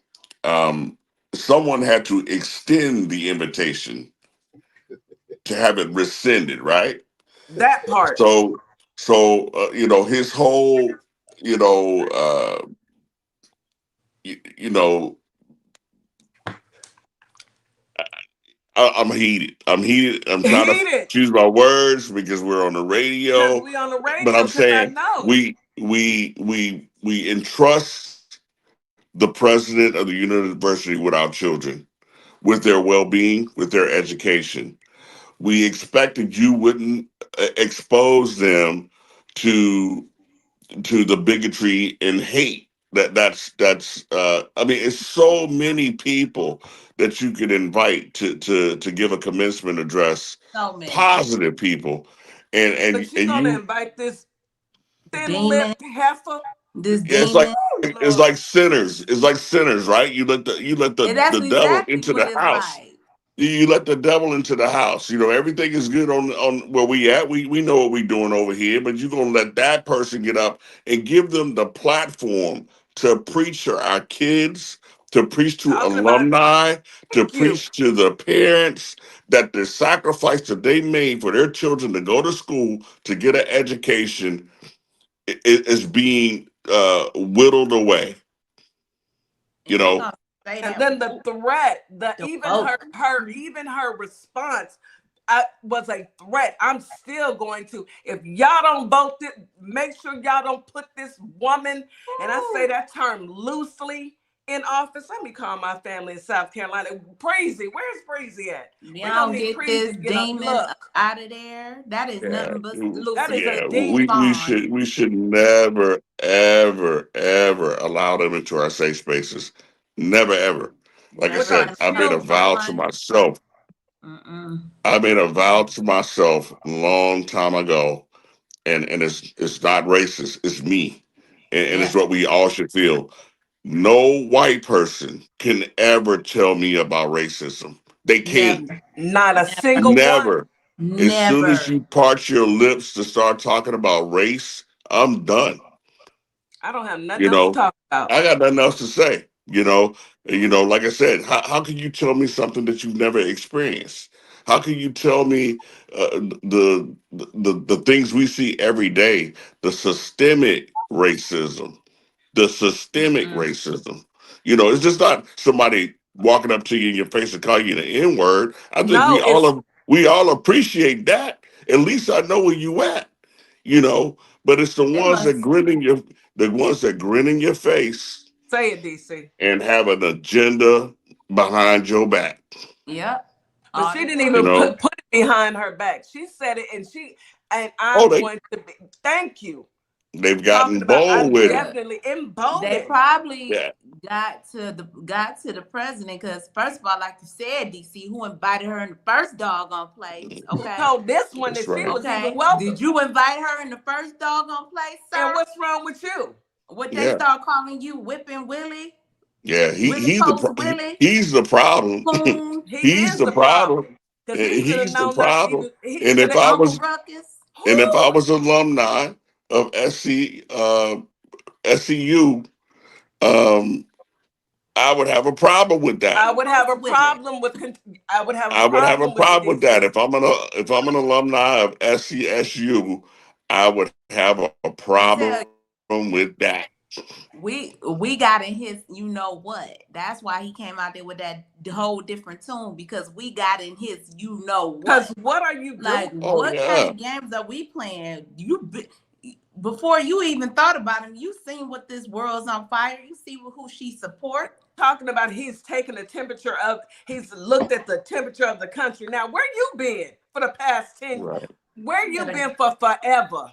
Someone had to extend the invitation to have it rescinded, right? That part. So his whole, I'm heated. I'm trying to choose my words because we're on the radio. We on the radio. But I'm saying we entrust the president of the university with our children, with their well-being, with their education. We expected you wouldn't expose them to the bigotry and hate that's I mean, it's so many people that you could invite to give a commencement address. So many. Positive people, But you're and gonna you invite this demon, thin-lipped heifer? this yeah, demon. it's like sinners. It's like sinners, right? You let And that's the devil exactly into what the it's house. like. You let the devil into the house. You know, everything is good on where we at. We know what we're doing over here, but you're gonna let that person get up and give them the platform to preach to our kids, to preach to Talking about, alumni, to thank you. preach to the parents that the sacrifice that they made for their children to go to school to get an education is being whittled away. You And they know, gonna say And that then the threat, the woke. even her response was a threat. I'm still going to, if y'all don't vote it, make sure y'all don't put this woman, and I say that term loosely, in office. Let me call my family in South Carolina. Breezy, where's Breezy at? You We're gonna don't need get Breezy this to get a demon look. out of there. That is yeah, nothing but That is a yeah. demon. Spawn. We should never ever allow them into our safe spaces. Never ever. Like I That's With why our said, I made a number vow to one. myself. Mm-mm. I made a vow to myself a long time ago, and it's not racist. It's me, and Yeah. it's what we all should feel. No white person can ever tell me about racism. They can't. Never. Not a Never. single one. Never. As soon as Never. you part your lips to start talking about race, I'm done. I don't have nothing You else to know, talk about. I got nothing else to say. Like I said, how can you tell me something that you've never experienced? How can you tell me the things we see every day, the systemic Mm-mm. racism? It's just not somebody walking up to you in your face and calling you the N word. I think No, it's we all appreciate that. At least I know where you at. You know, but it's It must. the ones that grin in your face say it, DC. and have an agenda behind your back. Yep. But All she the didn't You even time. know, put it behind her back. She said it, and oh I'm going to be. Thank you. they've Talking gotten about, bold I'm with it. Look, definitely they emboldened. probably Yeah. got to the president because first of all, like you said, DC, who invited her in the first doggone place? Who Okay. told this one That's that she right. was even Okay. welcome? Did you invite her in the first doggone place, And sir? what's wrong with you? What they Yeah. start calling you whipping Willie? Yeah. Willie Post Willie? He's the problem. Coon? He He's is the the problem problem. because he should have He's the known not to problem. even. He And should if have. I Uncle was Ruckus? and if I Who? was alumni of SCU, um, I would have a problem with that. I would have a Post Willie. problem with. I would have a I would have a problem with it, problem with that. DC. If I'm an alumni of SCSU, I would have a I problem tell with that. we got in his you know what. That's why he came out there with that whole different tune because we got in his you know Because what. what are you Like doing? Oh what kind yeah, of games are we playing? Before you even thought about him, you seen what this world's on fire. You see who she support. Talking about he's taken the temperature of. He's looked at the temperature of the country. Now, where you been for the past 10? right. Where You you better been for forever?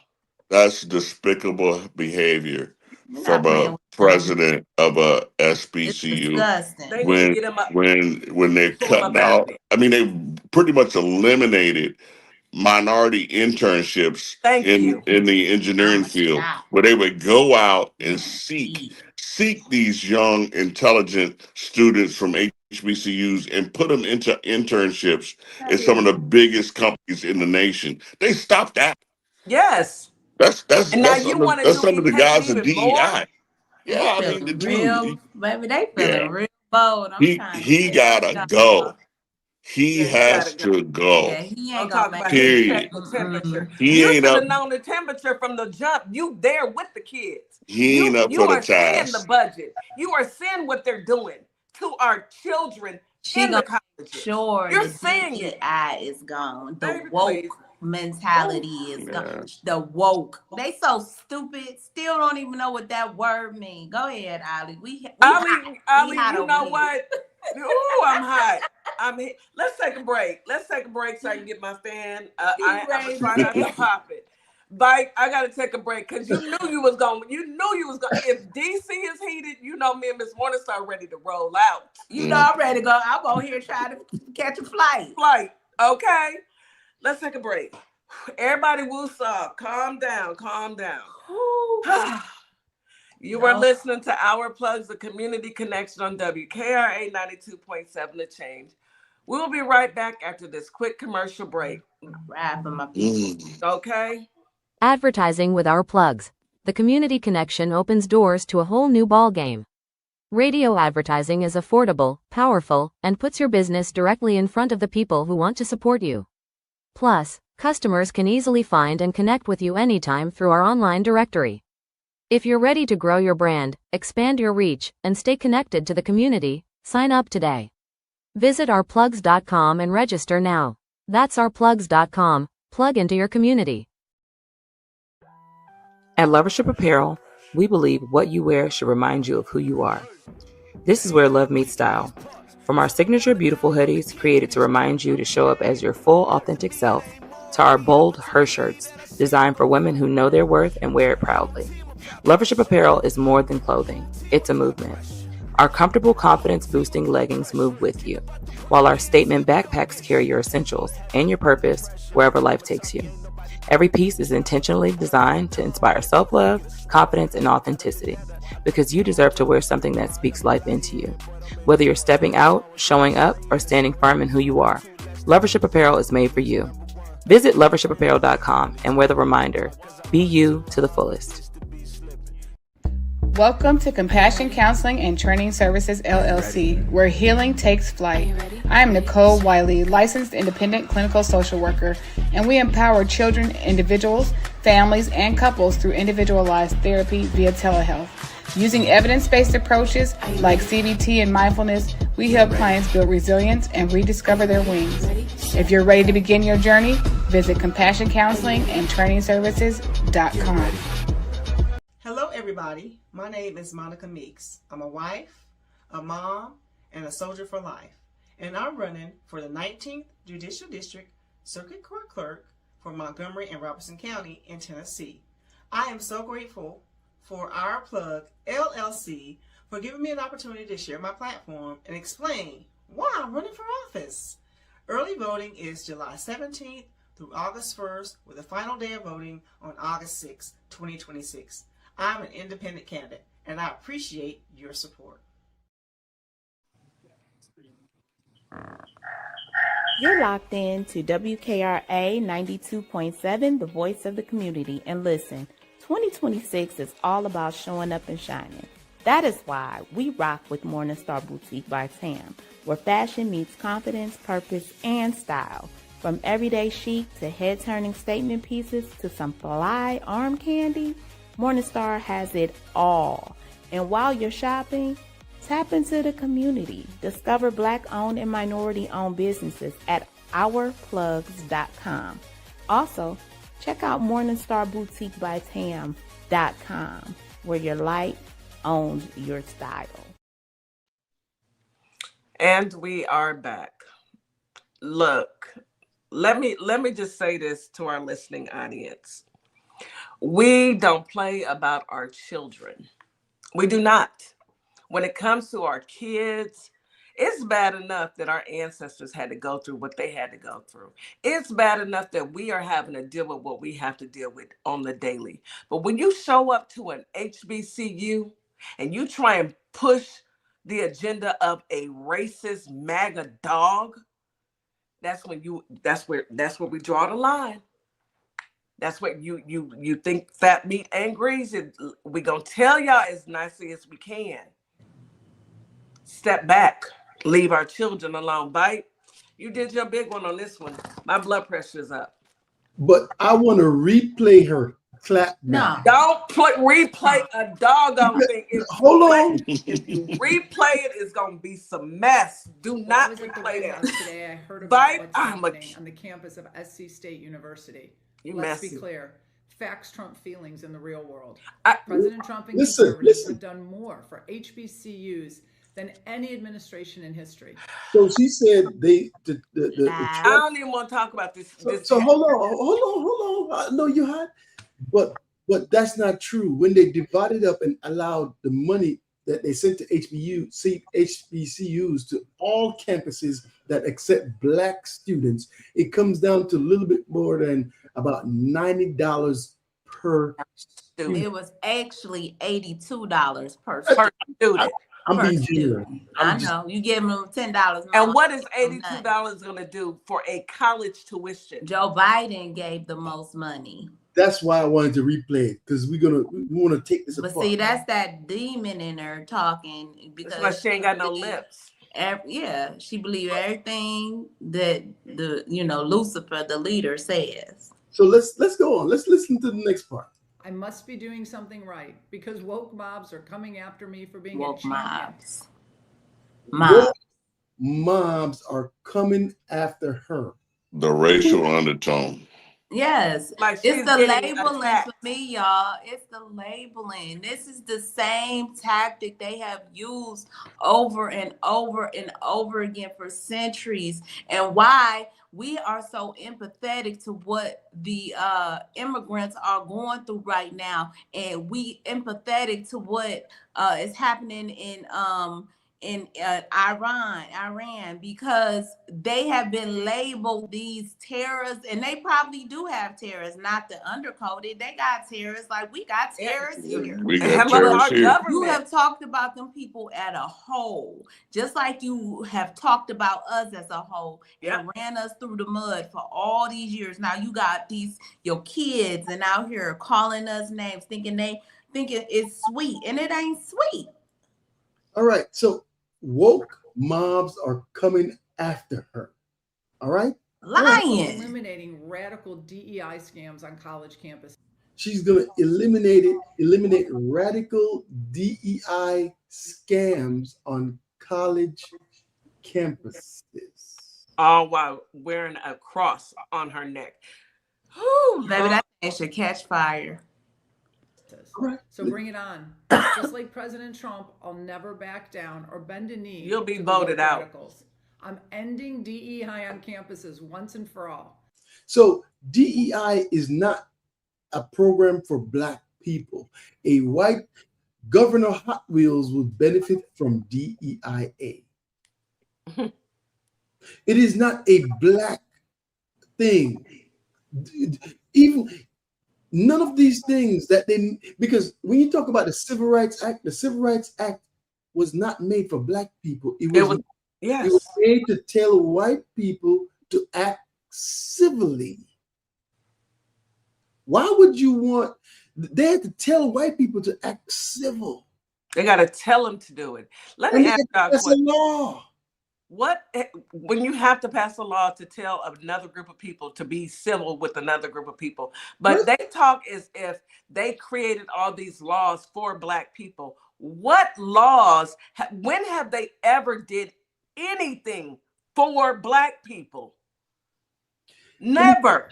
That's despicable behavior We're from not playing a with him. president of a It's SBCU disgusting. They need to when get him up, when they're pull him cutting up out of out. there. I mean, they've pretty much eliminated minority internships Thank you. in the engineering I'ma field stop. where they would go out and Damn weed. seek these young intelligent students from HBCUs and put them into internships at some of the biggest companies in the nation. They stopped that. Yes. That's And now you want to that's do under the take it guise of even more? DEI. They Yeah, I mean the feeling real, dude, baby. They yeah, feeling real bold. I'm trying to he gotta tell go. y'all. He Yeah, he gotta has go. to Yeah, go. he ain't Don't gonna talk make about he it. checked Period. the Mm-mm. temperature. He You ain't should up. have known the temperature from the jump. You there with the kids. He ain't You up you for the are seeing the task. budget. You are seeing what they're doing to our children She in the gonna make colleges. sure You're the seeing it. DEI is gone. The Baby, please. woke mentality is gone. Yeah. The woke. They so stupid. Still don't even know what that word means. Go ahead, Ali. We hot. We Ali, hot you over know here. what? Ooh, I'm hot. Let's take a break. Let's take a break so I can get my fan. He I'm gonna raised try not to it. pop it Vike, I gotta take a break because you knew you was going. If DC is heated, you know me and Miss Morningstar are ready to roll out. You know I'm ready to go. I'm on here trying to catch a flight. Okay. Let's take a break. Everybody woosah. Calm down. You are listening to Our Plugs, the community connection on WKRA 92.7 The Change. We'll be right back after this quick commercial break. Okay. Advertising with Our Plugs. The community connection opens doors to a whole new ballgame. Radio advertising is affordable, powerful, and puts your business directly in front of the people who want to support you. Plus, customers can easily find and connect with you anytime through our online directory. If you're ready to grow your brand, expand your reach, and stay connected to the community, sign up today. Visit ourplugs.com and register now. That's ourplugs.com. Plug into your community. At Lovership Apparel, we believe what you wear should remind you of who you are. This is where love meets style. From our signature beautiful hoodies created to remind you to show up as your full authentic self, to our bold her shirts designed for women who know their worth and wear it proudly. Lovership Apparel is more than clothing. It's a movement. Our comfortable, confidence-boosting leggings move with you, while our statement backpacks carry your essentials and your purpose wherever life takes you. Every piece is intentionally designed to inspire self-love, confidence, and authenticity, because you deserve to wear something that speaks life into you. Whether you're stepping out, showing up, or standing firm in who you are, Lovership Apparel is made for you. Visit lovershipapparel.com and wear the reminder, be you to the fullest. Welcome to Compassion Counseling and Training Services, LLC, where healing takes flight. I am Nicole Wiley, licensed independent clinical social worker, and we empower children, individuals, families, and couples through individualized therapy via telehealth. Using evidence-based approaches like CBT and mindfulness, we help clients build resilience and rediscover their wings. If you're ready to begin your journey, visit CompassionCounselingAndTrainingServices.com. Hello, everybody. My name is Monica Meeks. I'm a wife, a mom, and a soldier for life. And I'm running for the 19th Judicial District Circuit Court Clerk for Montgomery and Robertson County in Tennessee. I am so grateful for Our Plug LLC for giving me an opportunity to share my platform and explain why I'm running for office. Early voting is July 17th through August 1st, with the final day of voting on August 6, 2026. I'm an independent candidate, and I appreciate your support. You're locked in to WKRA 92.7, the voice of the community. And listen, 2026 is all about showing up and shining. That is why we rock with Morningstar Boutique by Tam, where fashion meets confidence, purpose, and style. From everyday chic to head-turning statement pieces to some fly arm candy, Morningstar has it all. And while you're shopping, tap into the community. Discover Black-owned and minority-owned businesses at ourplugs.com. Also, check out MorningstarBoutiqueByTam.com, where your light owns your style. And we are back. Look, let me just say this to our listening audience. We don't play about our children. We do not. When it comes to our kids, it's bad enough that our ancestors had to go through what they had to go through. It's bad enough that we are having to deal with what we have to deal with on the daily. But when you show up to an HBCU and you try and push the agenda of a racist MAGA dog, that's where we draw the line. That's what you think fat meat ain't greasy. We gonna tell y'all as nicely as we can. Step back, leave our children alone. Bite, you did your big one on this one. My blood pressure's up. But I want to replay her clap. No, don't replay a doggone thing. Hold on. If you replay it, it's gonna be some mess. Do not replay that. Today I heard about what's happening on the campus of SC State University. Let's be clear. Facts trump feelings in the real world. President Trump and conservatives have done more for HBCUs than any administration in history. So she said I don't even want to talk about this. So hold on. No, you had. But that's not true. When they divided up and allowed the money that they sent to HBCUs to all campuses that accept Black students, it comes down to a little bit more than about $90 per student. It was actually $82 per student. I'm being generous. I know. You give them $10 more. And what is $82 going to do for a college tuition? Joe Biden gave the most money. That's why I wanted to replay it, because we want to take this apart. But see, that's that demon in her talking, because she ain't got no lips. Yeah, she believed everything that Lucifer, the leader, says. So let's go on. Let's listen to the next part. I must be doing something right because woke mobs are coming after me for being woke a champion. Mobs are coming after her. The racial undertone. Yes, it's the labeling for me, y'all. It's the labeling. This is the same tactic they have used over and over and over again for centuries. And why we are so empathetic to what the immigrants are going through right now, and we empathetic to what is happening in Iran, because they have been labeled these terrorists, and they probably do have terrorists, not the undercoated. They got terrorists like we got terrorists here. We got terrorists here. You have talked about them people as a whole, just like you have talked about us as a whole, and ran us through the mud for all these years. Now you got your kids and out here calling us names, thinking it's sweet, and it ain't sweet. All right, so woke mobs are coming after her. All right? Lying. Eliminating radical DEI scams on college campuses. She's going to eliminate radical DEI scams on college campuses. All while wearing a cross on her neck. Whew, baby, that thing should catch fire. So bring it on. Just like President Trump, I'll never back down or bend a knee. You'll be voted out. Radicals. I'm ending DEI on campuses once and for all. So DEI is not a program for Black people. A white Governor Hot Wheels will benefit from DEIA. It is not a Black thing. Even none of these things because when you talk about the Civil Rights Act was not made for Black people. It was made to tell white people to act civilly. Why would you want? They had to tell white people to act civil. They got to tell them to do it. Let me ask you a question. Law. When you have to pass a law to tell another group of people to be civil with another group of people, but they talk as if they created all these laws for Black people. What laws? When have they ever did anything for Black people? Never.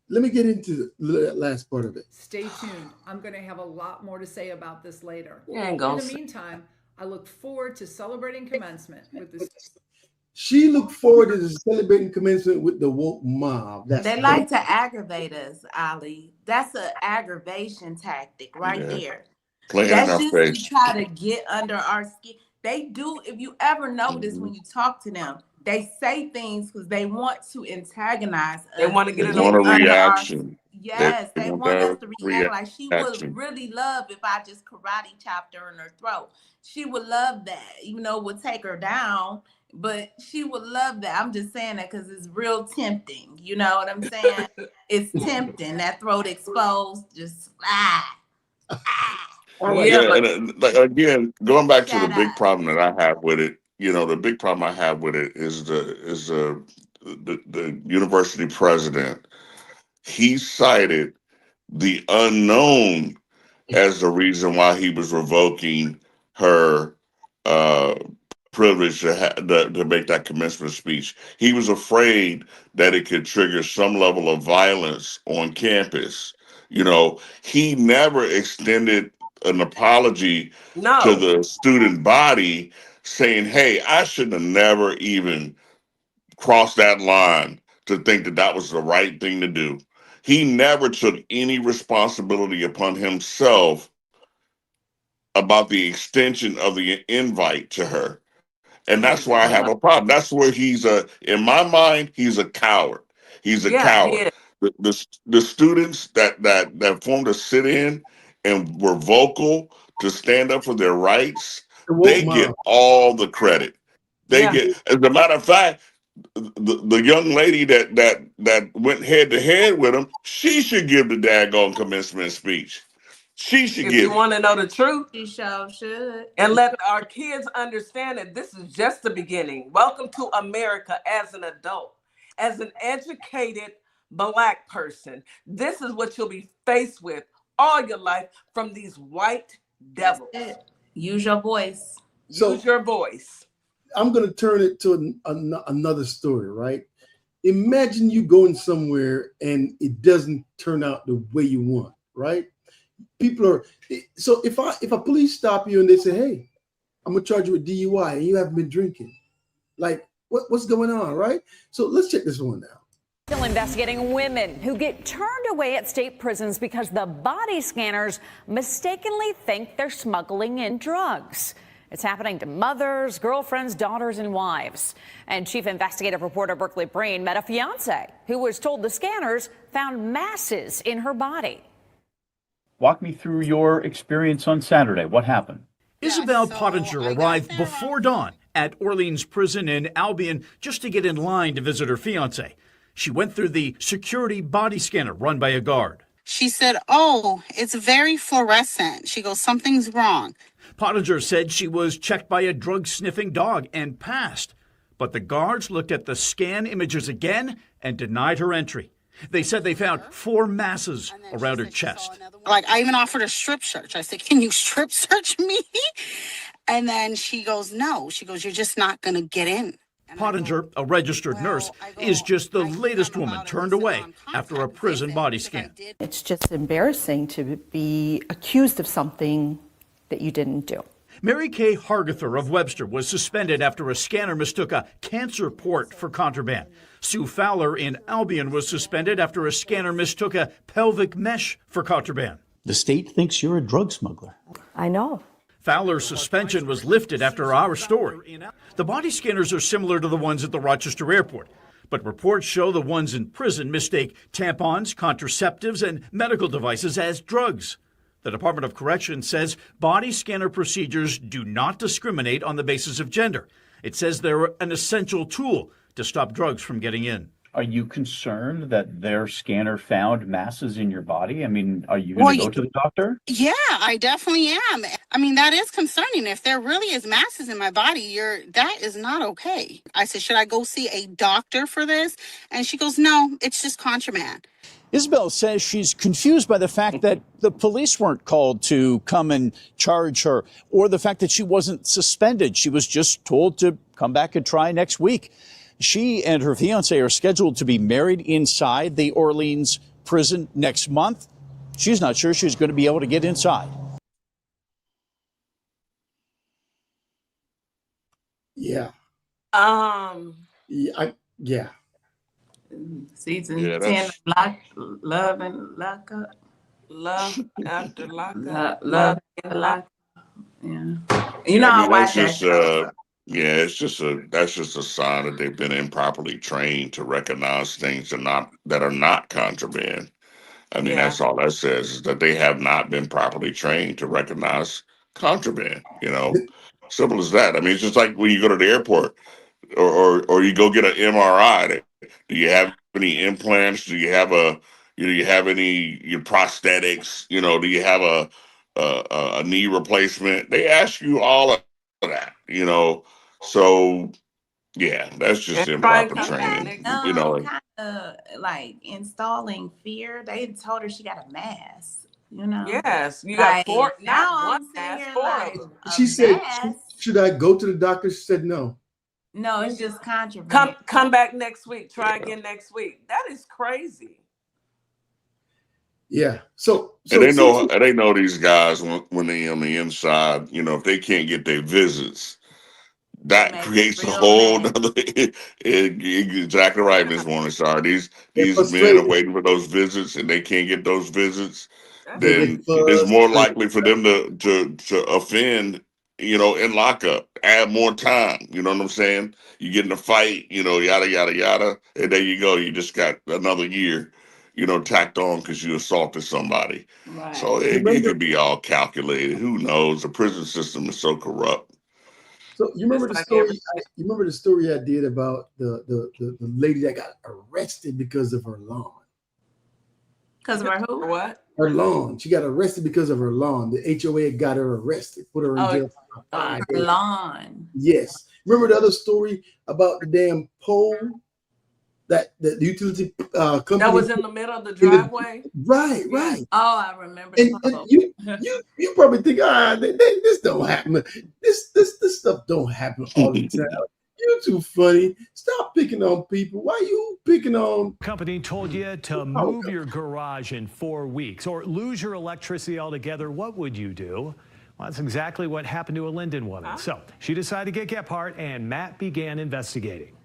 Let me get into the last part of it. Stay tuned. I'm going to have a lot more to say about this later. In the meantime, I look forward to celebrating commencement with this. She looked forward to celebrating commencement with the woke mob. They like to aggravate us, Ali. That's an aggravation tactic there. That's just to try to get under our skin. They do, if you ever notice when you talk to them, they say things because they want to antagonize us. They want to get a reaction. Yes, they want us to react. Like, she would really love if I just karate chopped her in her throat. She would love that, even though it would take her down. But she would love that. I'm just saying that because it's real tempting. You know what I'm saying? It's tempting. That throat exposed, just And again, going back to the big problem that I have with it, the big problem I have with it is the university president. He cited the unknown as the reason why he was revoking her privilege to make that commencement speech. He was afraid that it could trigger some level of violence on campus. He never extended an apology to the student body saying, hey, I should have never even crossed that line to think that was the right thing to do. He never took any responsibility upon himself about the extension of the invite to her. And that's why I have a problem. That's where in my mind, he's a coward. He's a Yeah, he coward. is. The students that formed a sit-in and were vocal to stand up for their rights, The woke they mom. get all the credit. They Yeah. get, as a matter of fact, the young lady that went head to head with him, she should give the daggone commencement speech. She should If give you it. want to know the truth, She sure should. and let our kids understand that this is just the beginning. Welcome to America as an adult, as an educated Black person. This is what you'll be faced with all your life from these white devils. Use your voice. Use your voice. I'm going to turn it to another story, right? Imagine you going somewhere and it doesn't turn out the way you want, right? People are, so if a police stop you and they say, hey, I'm going to charge you with DUI and you haven't been drinking, like what's going on, right? So let's check this one out. Still investigating women who get turned away at state prisons because the body scanners mistakenly think they're smuggling in drugs. It's happening to mothers, girlfriends, daughters, and wives. And chief investigative reporter Berkeley Breen met a fiance who was told the scanners found masses in her body. Walk me through your experience on Saturday. What happened? Isabel Pottinger arrived before dawn at Orleans Prison in Albion just to get in line to visit her fiance. She went through the security body scanner run by a guard. She said, oh, it's very fluorescent. She goes, something's wrong. Pottinger said she was checked by a drug-sniffing dog and passed. But the guards looked at the scan images again and denied her entry. They said they found 4 masses around her chest. Like, I even offered a strip search. I said, can you strip search me? And then she goes, no. She goes, you're just not going to get in. Pottinger, a registered nurse, is just the latest woman turned away after a prison body scan. It's just embarrassing to be accused of something that you didn't do. Mary Kay Hargather of Webster was suspended after a scanner mistook a cancer port for contraband. Sue Fowler in Albion was suspended after a scanner mistook a pelvic mesh for contraband. The state thinks you're a drug smuggler. I know. Fowler's suspension was lifted after our story. The body scanners are similar to the ones at the Rochester airport, but reports show the ones in prison mistake tampons, contraceptives, and medical devices as drugs. The Department of Corrections says body scanner procedures do not discriminate on the basis of gender. It says they're an essential tool to stop drugs from getting in. Are you concerned that their scanner found masses in your body? I mean, are you going to go to the doctor? Yeah, I definitely am. I mean, that is concerning. If there really is masses in my body, that is not okay. I said, should I go see a doctor for this? And she goes, no, it's just contraband. Isabel says she's confused by the fact that the police weren't called to come and charge her, or the fact that she wasn't suspended. She was just told to come back and try next week. She and her fiance are scheduled to be married inside the Orleans prison next month. She's not sure she's going to be able to get inside. Yeah. Yeah. Season Yeah, 10, Love and Lock Up. Love after lockup. Love and Lock Up. Yeah. You know, I watch that show. Yeah, that's just a sign that they've been improperly trained to recognize things that are not contraband. I mean, that's all that says, is that they have not been properly trained to recognize contraband. Simple as that. I mean, it's just like when you go to the airport or you go get an MRI. Do you have any implants? Do you have any your prosthetics? Do you have a knee replacement? They ask you all of that. So yeah, that's just improper training. Kind of like installing fear. They told her she got a mask. Yes, you got 4. Now Not I'm one mask, saying 4 like of them. She said, should I go to the doctor? She said no. No, it's just contraband. Come back next week. Try again next week. That is crazy. Yeah. So they know these guys when they on the inside. If they can't get their visits, that creates a whole nother. Exactly right, Miss Warner. Sorry, They're these men are frustrated. waiting for those visits and they can't get those visits. They get Then it's fussed. more likely for them to offend. In lockup, add more time. You know what I'm saying? You get in a fight. Yada yada yada, and there you go. You just got another year. Tacked on because you assaulted somebody. So Right. it could be all calculated. Who knows? The prison system is so corrupt. So you remember the like story? You remember the story I did about the lady that got arrested because of her lawn. Because of her who? Or what? Her lawn. She got arrested because of her lawn. The HOA got her arrested, put her in jail for 5 her days. lawn. Yes. Remember the other story about the damn pole that the utility company That was in the middle of the driveway. Right, right. Oh, I remember. And you probably think, this don't happen. This stuff don't happen all the time. You too funny. Stop picking on people. Why you picking on? Company told you to move your garage in 4 weeks or lose your electricity altogether. What would you do? Well, that's exactly what happened to a Linden woman. So she decided to get Gephardt, and Matt began investigating.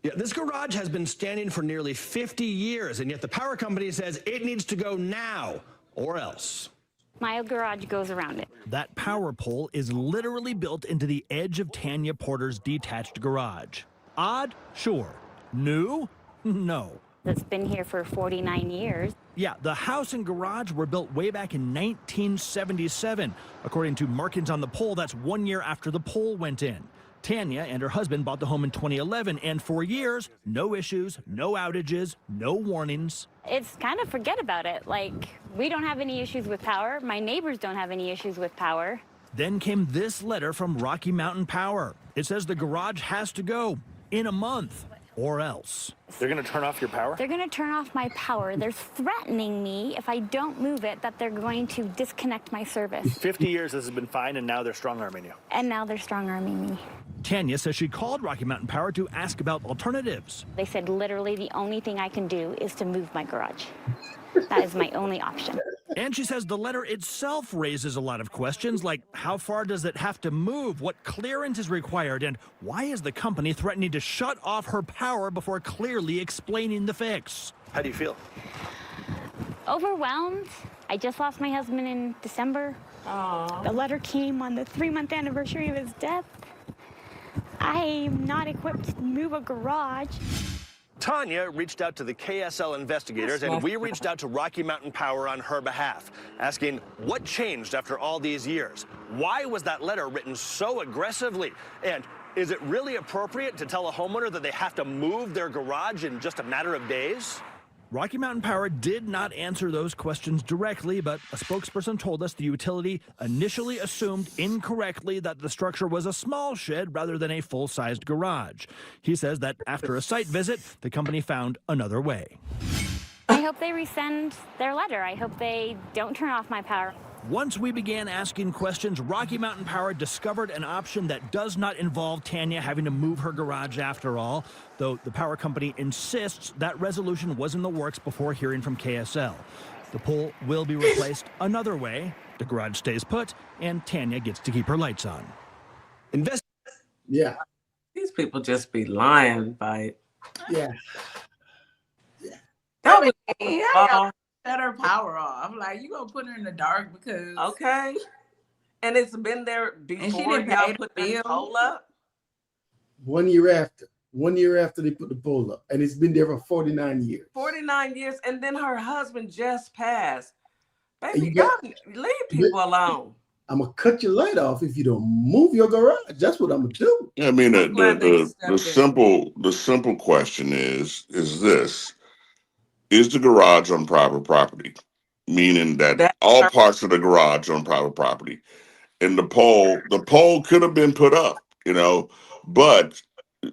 Yeah, this garage has been standing for nearly 50 years, and yet the power company says it needs to go now or else. My garage goes around it. That power pole is literally built into the edge of Tanya Porter's detached garage. Odd? Sure. New? No. It's been here for 49 years. Yeah, the house and garage were built way back in 1977. According to markings on the pole, that's 1 year after the pole went in. Tanya and her husband bought the home in 2011, and for years, no issues, no outages, no warnings. It's kind of forget about it. Like, we don't have any issues with power. My neighbors don't have any issues with power. Then came this letter from Rocky Mountain Power. It says the garage has to go in a month or else. They're going to turn off your power? They're going to turn off my power. They're threatening me if I don't move it that they're going to disconnect my service. 50 years this has been fine, and now they're strong-arming you. And now they're strong-arming me. Tanya says she called Rocky Mountain Power to ask about alternatives. They said literally the only thing I can do is to move my garage. That is my only option. And she says the letter itself raises a lot of questions, like how far does it have to move, what clearance is required, and why is the company threatening to shut off her power before clearly explaining the fix? How do you feel? Overwhelmed. I just lost my husband in December. Aww. The letter came on the 3-month anniversary of his death. I'm not equipped to move a garage. Tanya reached out to the KSL investigators, and we reached out to Rocky Mountain Power on her behalf, asking what changed after all these years. Why was that letter written so aggressively? And is it really appropriate to tell a homeowner that they have to move their garage in just a matter of days? Rocky Mountain Power did not answer those questions directly, but a spokesperson told us the utility initially assumed incorrectly that the structure was a small shed rather than a full-sized garage. He says that after a site visit, the company found another way. I hope they resend their letter. I hope they don't turn off my power. Once we began asking questions, Rocky Mountain Power discovered an option that does not involve Tanya having to move her garage after all, though the power company insists that resolution was in the works before hearing from KSL. The pole will be replaced another way, the garage stays put, and Tanya gets to keep her lights on. Yeah. These people just be lying by. Yeah. That was Shut her power off. Like, you gonna put her in the dark because okay. And it's been there before and she didn't y'all pay put the the bill. pole up. 1 year after. 1 year after they put the pole up, and it's been there for 49 years. 49 years, and then her husband just passed. And Baby, you got- y'all leave people alone. I'm gonna cut your light off if you don't move your garage. That's what I'm gonna do. I mean, glad they the stepped in. the simple question is this: is the garage on private property? Meaning that all parts of the garage are on private property, and the pole could have been put up, but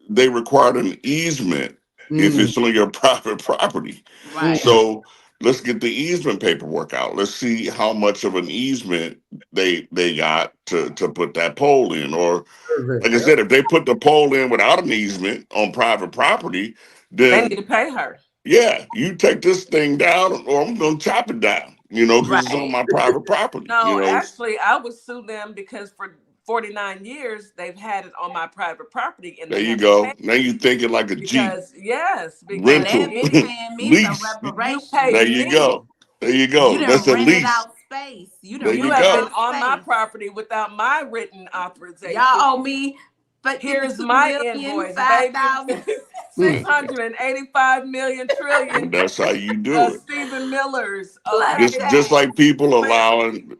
they required an easement if it's on your private property. Right. So let's get the easement paperwork out. Let's see how much of an easement they got to put that pole in. Or like I said, if they put the pole in without an easement on private property, They then need to pay her. yeah, you take this thing down or I'm gonna chop it down, because it's on my private property. No, actually, I would sue them because for 49 years, they've had it on my private property. And There you go. Now you're thinking like a Jeep. Because Rental. They've been paying me some Lease. reparations. There you go. There you You go. done That's a rented lease. out space. You There done you you rented have go. been out on my space. property without my written authorization. Y'all owe me, but Here's my 2 million, invoice, 5,000. baby. 685 million trillion. That's how you do it. Stephen Miller's. Just like people are allowing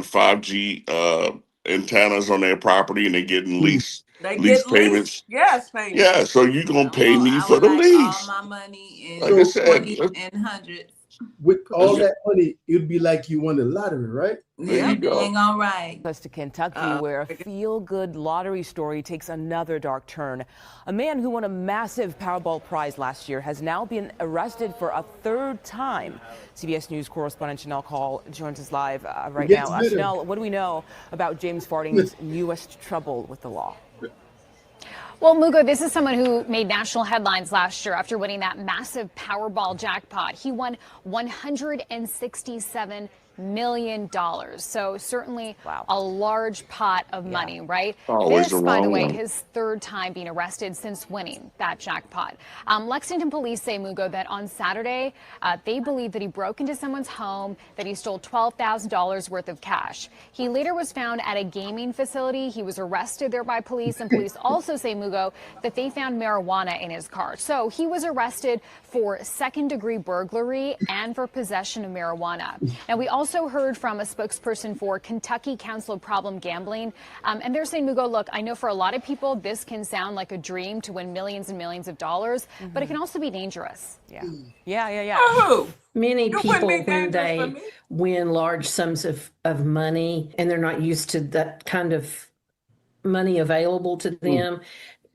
5G antennas on their property and they're getting lease payments. Gas payments. Yeah, so you're gonna pay me I for would the like lease. all my money in Like I said, 20s and hundreds. With all that money, it'd be like you won the lottery, right? There you go. Dang, all right. Us to Kentucky, where a feel-good lottery story takes another dark turn. A man who won a massive Powerball prize last year has now been arrested for a third time. CBS News correspondent Chanel Call joins us live right now. Chanel, what do we know about James Farding's newest trouble with the law? Well, Mugo, this is someone who made national headlines last year after winning that massive Powerball jackpot. He won $167 million. So certainly a large pot of money, right? Always this, the by the wrong way, one. his third time being arrested since winning that jackpot. Lexington police say, Mugo, that on Saturday, they believe that he broke into someone's home, that he stole $12,000 worth of cash. He later was found at a gaming facility. He was arrested there by police, and police also say, Mugo, that they found marijuana in his car. So he was arrested for second-degree burglary and for possession of marijuana. Now, we also heard from a spokesperson for Kentucky Council of Problem Gambling, and they're saying, Mugo, look, I know for a lot of people this can sound like a dream to win millions and millions of dollars, but it can also be dangerous. Many people, when they win large sums of money and they're not used to that kind of money available to them,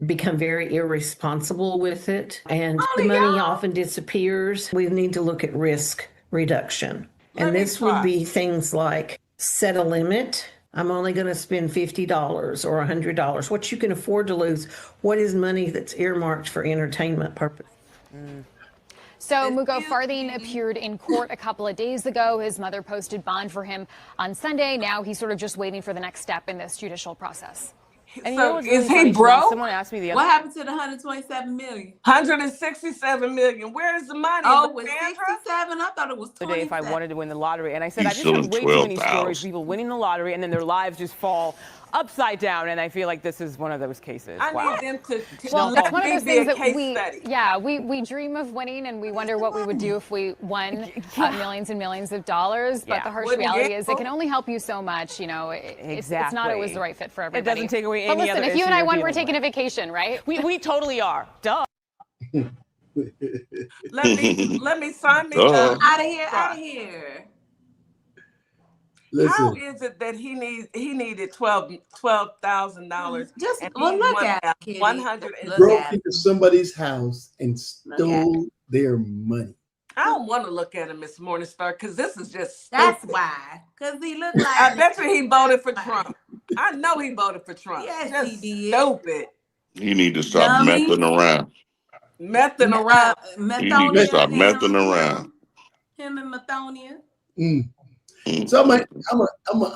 become very irresponsible with it, and the money often disappears. We need to look at risk reduction. And this would be things like set a limit. I'm only going to spend $50 or $100. What you can afford to lose. What is money that's earmarked for entertainment purpose? So Mugo, Farthing appeared in court a couple of days ago. His mother posted bond for him on Sunday. Now he's sort of just waiting for the next step in this judicial process. And you So know what's is really he funny, broke? Someone asked me the other What happened to the 127 million? 167 million. Where's the money? Oh, it was Sandra? 67? I thought it was 27. day if I wanted to win the lottery. And I said, He's I just heard still way too many 12,000. stories of people winning the lottery and then their lives just fall upside down. And I feel like this is one of those cases. I Wow. need them to Well, let it's one of me those be things a that case we study. dream of winning, and we wonder what we would do if we won millions and millions of dollars. But the harsh Wouldn't reality get is it can only help you so much. You know, it's not always the right fit for It everybody. doesn't take away But any listen, other if you and issue I you're won, we're dealing taking with. a vacation, right? We totally are. Duh. Let me sign me Duh. Out of here. How Listen, is it that he needed $12,000? Just and well, he look won at it, out Kitty. 100 Look broke at it. into somebody's house and Look at stole their money. I don't want to look at him, Miss Morningstar, because this is just That's stupid. why. Because he looked like. I bet you he voted for Trump. I know he voted for Trump. Yes, Just he did. Stupid. You need to stop Dummy. messing around. Messing around. You need to stop messing around. Him and Mathonia. So I'm gonna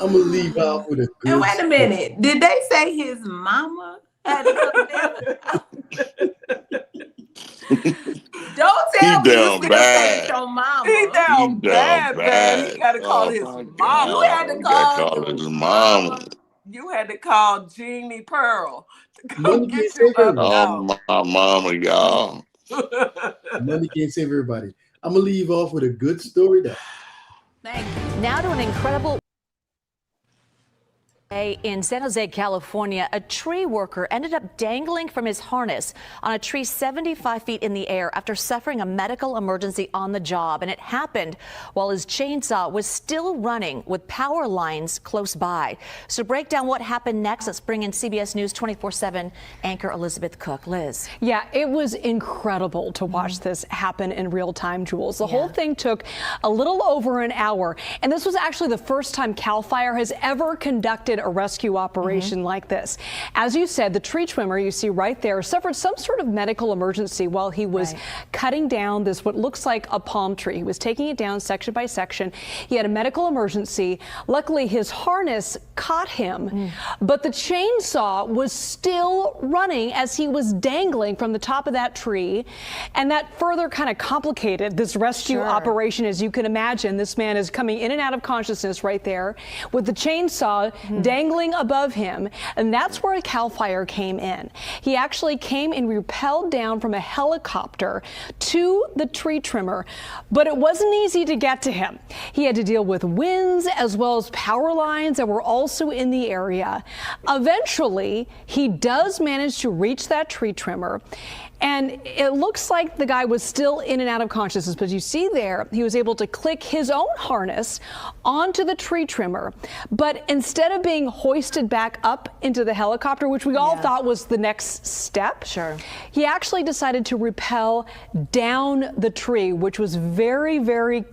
leave out with a good. And wait a minute. Did they say his mama had to come down? Don't tell me you down still bad. say your mama. He down bad. bad. He got to call Oh his my mama. God. You had to You gotta call his mama. You had to call Jeannie Pearl to come Money get can't you save up everybody. Oh, my mama, y'all. Money can't save everybody. I'm gonna leave off with a good story though. Thank you. Now to an incredible in San Jose, California, a tree worker ended up dangling from his harness on a tree 75 feet in the air after suffering a medical emergency on the job. And it happened while his chainsaw was still running with power lines close by. So to break down what happened next, let's bring in CBS News 24/7 anchor Elizabeth Cook. Liz. Yeah, it was incredible to watch this happen in real time, Jules. The whole thing took a little over an hour. And this was actually the first time CAL FIRE has ever conducted a rescue operation like this. As you said, the tree trimmer you see right there suffered some sort of medical emergency while he was cutting down this what looks like a palm tree. He was taking it down section by section. He had a medical emergency. Luckily, his harness caught him, but the chainsaw was still running as he was dangling from the top of that tree, and that further kind of complicated this rescue operation. As you can imagine, this man is coming in and out of consciousness right there with the chainsaw dangling above him, and that's where CAL FIRE came in. He actually came and rappelled down from a helicopter to the tree trimmer, but it wasn't easy to get to him. He had to deal with winds as well as power lines that were also in the area. Eventually, he does manage to reach that tree trimmer, and it looks like the guy was still in and out of consciousness, but you see there, he was able to click his own harness onto the tree trimmer. But instead of being hoisted back up into the helicopter, which we all thought was the next step, he actually decided to rappel down the tree, which was very, very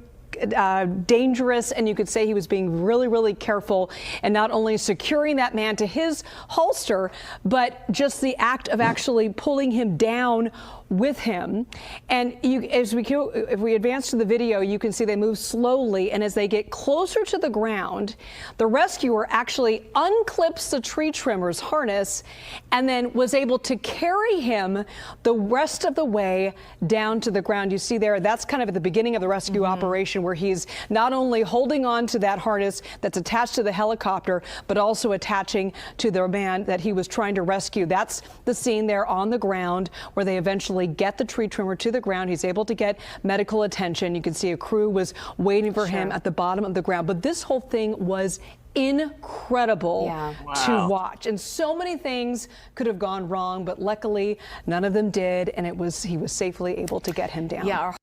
dangerous, and you could say he was being really, really careful and not only securing that man to his holster, but just the act of actually pulling him down with him. And if we advance to the video, you can see they move slowly, and as they get closer to the ground, the rescuer actually unclips the tree trimmer's harness and then was able to carry him the rest of the way down to the ground. You see there, that's kind of at the beginning of the rescue operation, where he's not only holding on to that harness that's attached to the helicopter, but also attaching to the man that he was trying to rescue. That's the scene there on the ground where they eventually get the tree trimmer to the ground. He's able to get medical attention. You can see a crew was waiting for him at the bottom of the ground. But this whole thing was incredible to watch, and so many things could have gone wrong, but luckily none of them did, and he was safely able to get him down.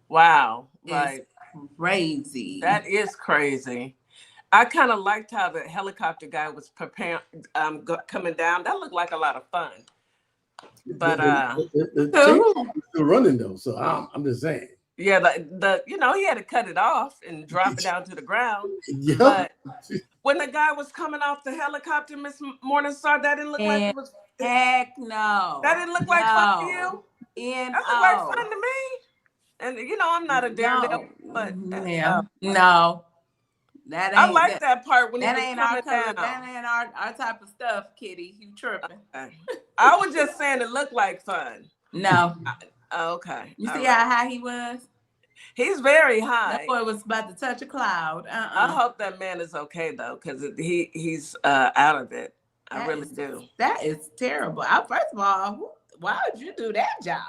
Wow. It's crazy. That is crazy. I kind of liked how the helicopter guy was preparing, coming down. That looked like a lot of fun. But the chainsaw was still running though, so I'm just saying. Yeah, he had to cut it off and drop it down to the ground. But when the guy was coming off the helicopter, Miss Morningstar, that didn't look like it was. Heck no. That didn't look like fun to you. That looked like fun to me. And I'm not a daredevil, but no. That ain't, I like that part when that he was ain't coming our color, down. that ain't our type of stuff, Kitty. You tripping? I was just saying it looked like fun. No. Okay. You see how high he was? He's very high. That boy was about to touch a cloud. I hope that man is okay though, because he's out of it. I really do. That is terrible. First of all, why would you do that job?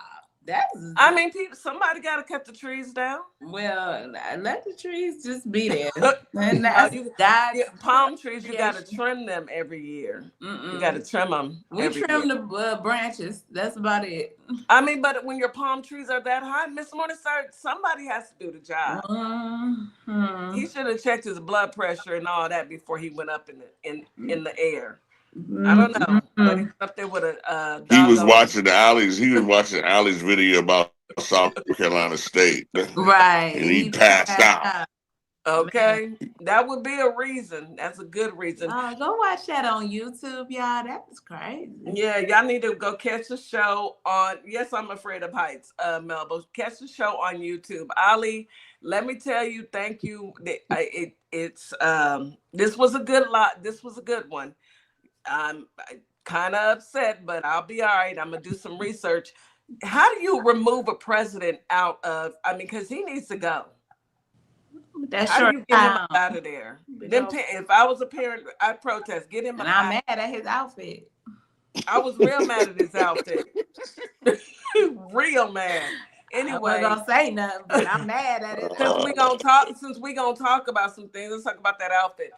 Somebody got to cut the trees down. Well, let the trees just be there. And palm trees, you got to trim them every year. You got to trim them. We trim the branches. That's about it. But when your palm trees are that high, Miss Morningstar, somebody has to do the job. He should have checked his blood pressure and all that before he went up in the air. I don't know, but he's up there with a. He was watching Allie's video about South Carolina State, right? And he passed out. Okay, that would be a reason. That's a good reason. Go watch that on YouTube, y'all. That was crazy. Yeah, y'all need to go catch the show on. Yes, I'm Afraid of Heights, Melba. Catch the show on YouTube. Ali, let me tell you, thank you. This was a good lot. This was a good one. I'm kind of upset, but I'll be all right. I'm going to do some research. How do you remove a president out of, because he needs to go. How do you get him out of there? If I was a parent, I'd protest. Get him out. And I'm mad at his outfit. I was real mad at his outfit. Real mad. Anyway, I wasn't gonna say nothing, but I'm mad at it. Since we gonna talk about some things, let's talk about that outfit.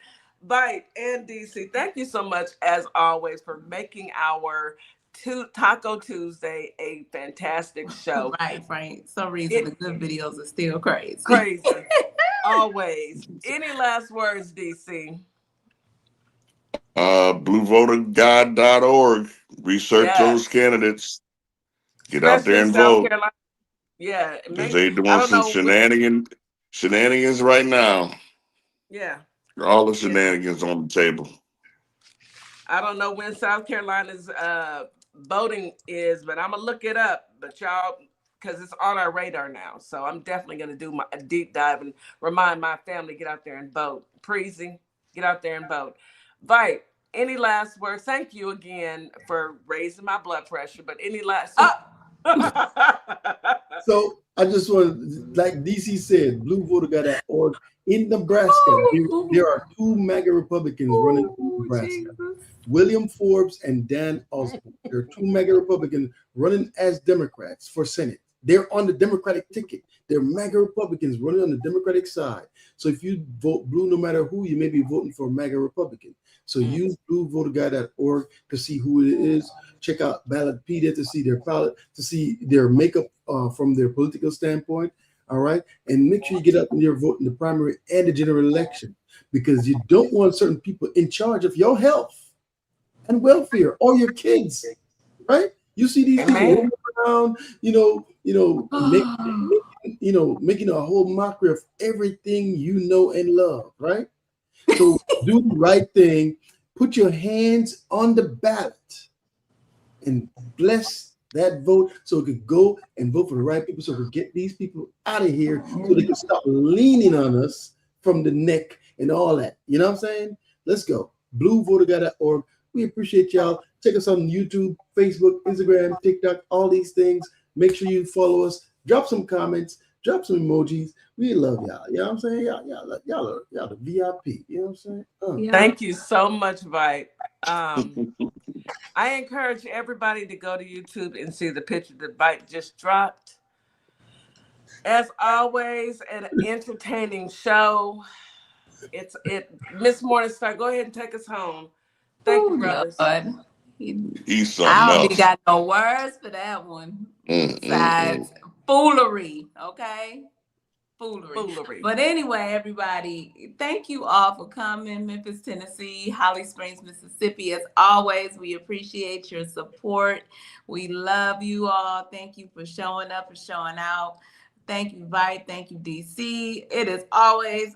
Bite and DC, thank you so much as always for making our Taco Tuesday a fantastic show. Right, Frank. For some reason, the good videos are still crazy. Crazy. Always. Any last words, DC? Bluevoterguide.org. Research those candidates. Get out there and vote. Yeah. Because they're doing some shenanigans right now. Yeah. All the shenanigans on the table. I don't know when South Carolina's voting is, but I'm gonna look it up. But y'all, because it's on our radar now, so I'm definitely gonna do a deep dive and remind my family to get out there and vote. Preezy, get out there and vote. Vite, any last words? Thank you again for raising my blood pressure. But any last? So I just want, like DC said, bluevoter.org. In Nebraska, there are 2 MAGA Republicans running in Nebraska. William Forbes and Dan Osborne. There are 2 MAGA Republicans running as Democrats for Senate. They're on the Democratic ticket. They're MAGA Republicans running on the Democratic side. So if you vote blue, no matter who, you may be voting for a MAGA Republican. So use bluevoterguide.org to see who it is. Check out Ballotpedia to see their ballot, to see their makeup from their political standpoint. All right. And make sure you get up and you're voting the primary and the general election, because you don't want certain people in charge of your health and welfare or your kids. Right. You see these people around, making a whole mockery of everything you know and love. Right. So do the right thing. Put your hands on the ballot and bless that vote so it could go and vote for the right people, so we get these people out of here so they can stop leaning on us from the neck and all that. You know what I'm saying? Let's go. bluevoterguide.org. We appreciate y'all. Check us on YouTube, Facebook, Instagram, TikTok, all these things. Make sure you follow us. Drop some comments. Drop some emojis. We love y'all. You know what I'm saying? Y'all the VIP. You know what I'm saying? Thank you so much, Vite. I encourage everybody to go to YouTube and see the picture that Vite just dropped. As always, an entertaining show. Miss Morningstar, go ahead and take us home. Thank you, brothers. He's something I don't else. even got no words for that one. Besides foolery, okay? Foolery. But anyway, everybody, thank you all for coming. Memphis, Tennessee, Holly Springs, Mississippi. As always, we appreciate your support. We love you all. Thank you for showing up and showing out. Thank you, Vite. Thank you, DC. It is always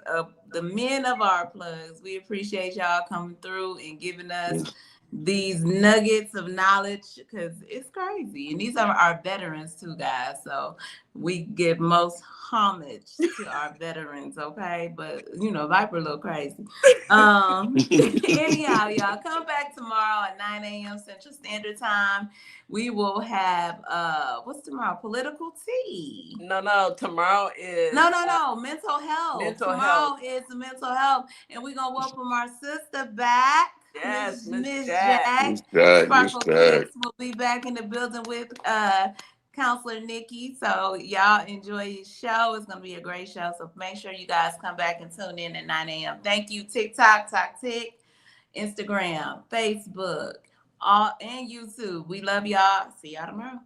the men of our plugs. We appreciate y'all coming through and giving us these nuggets of knowledge, because it's crazy. And these are our veterans too, guys. So we give most homage to our veterans, okay? But Viper a little crazy. Anyhow, y'all come back tomorrow at 9 a.m. Central Standard Time. We will have what's tomorrow? Political tea. No. Tomorrow is mental health. Tomorrow is mental health. And we're gonna welcome our sister back. Yes, Miss Jack. Sparkle Picks will be back in the building with Counselor Nikki. So y'all enjoy your show. It's gonna be a great show. So make sure you guys come back and tune in at 9 a.m. Thank you, TikTok, Instagram, Facebook, and YouTube. We love y'all. See y'all tomorrow.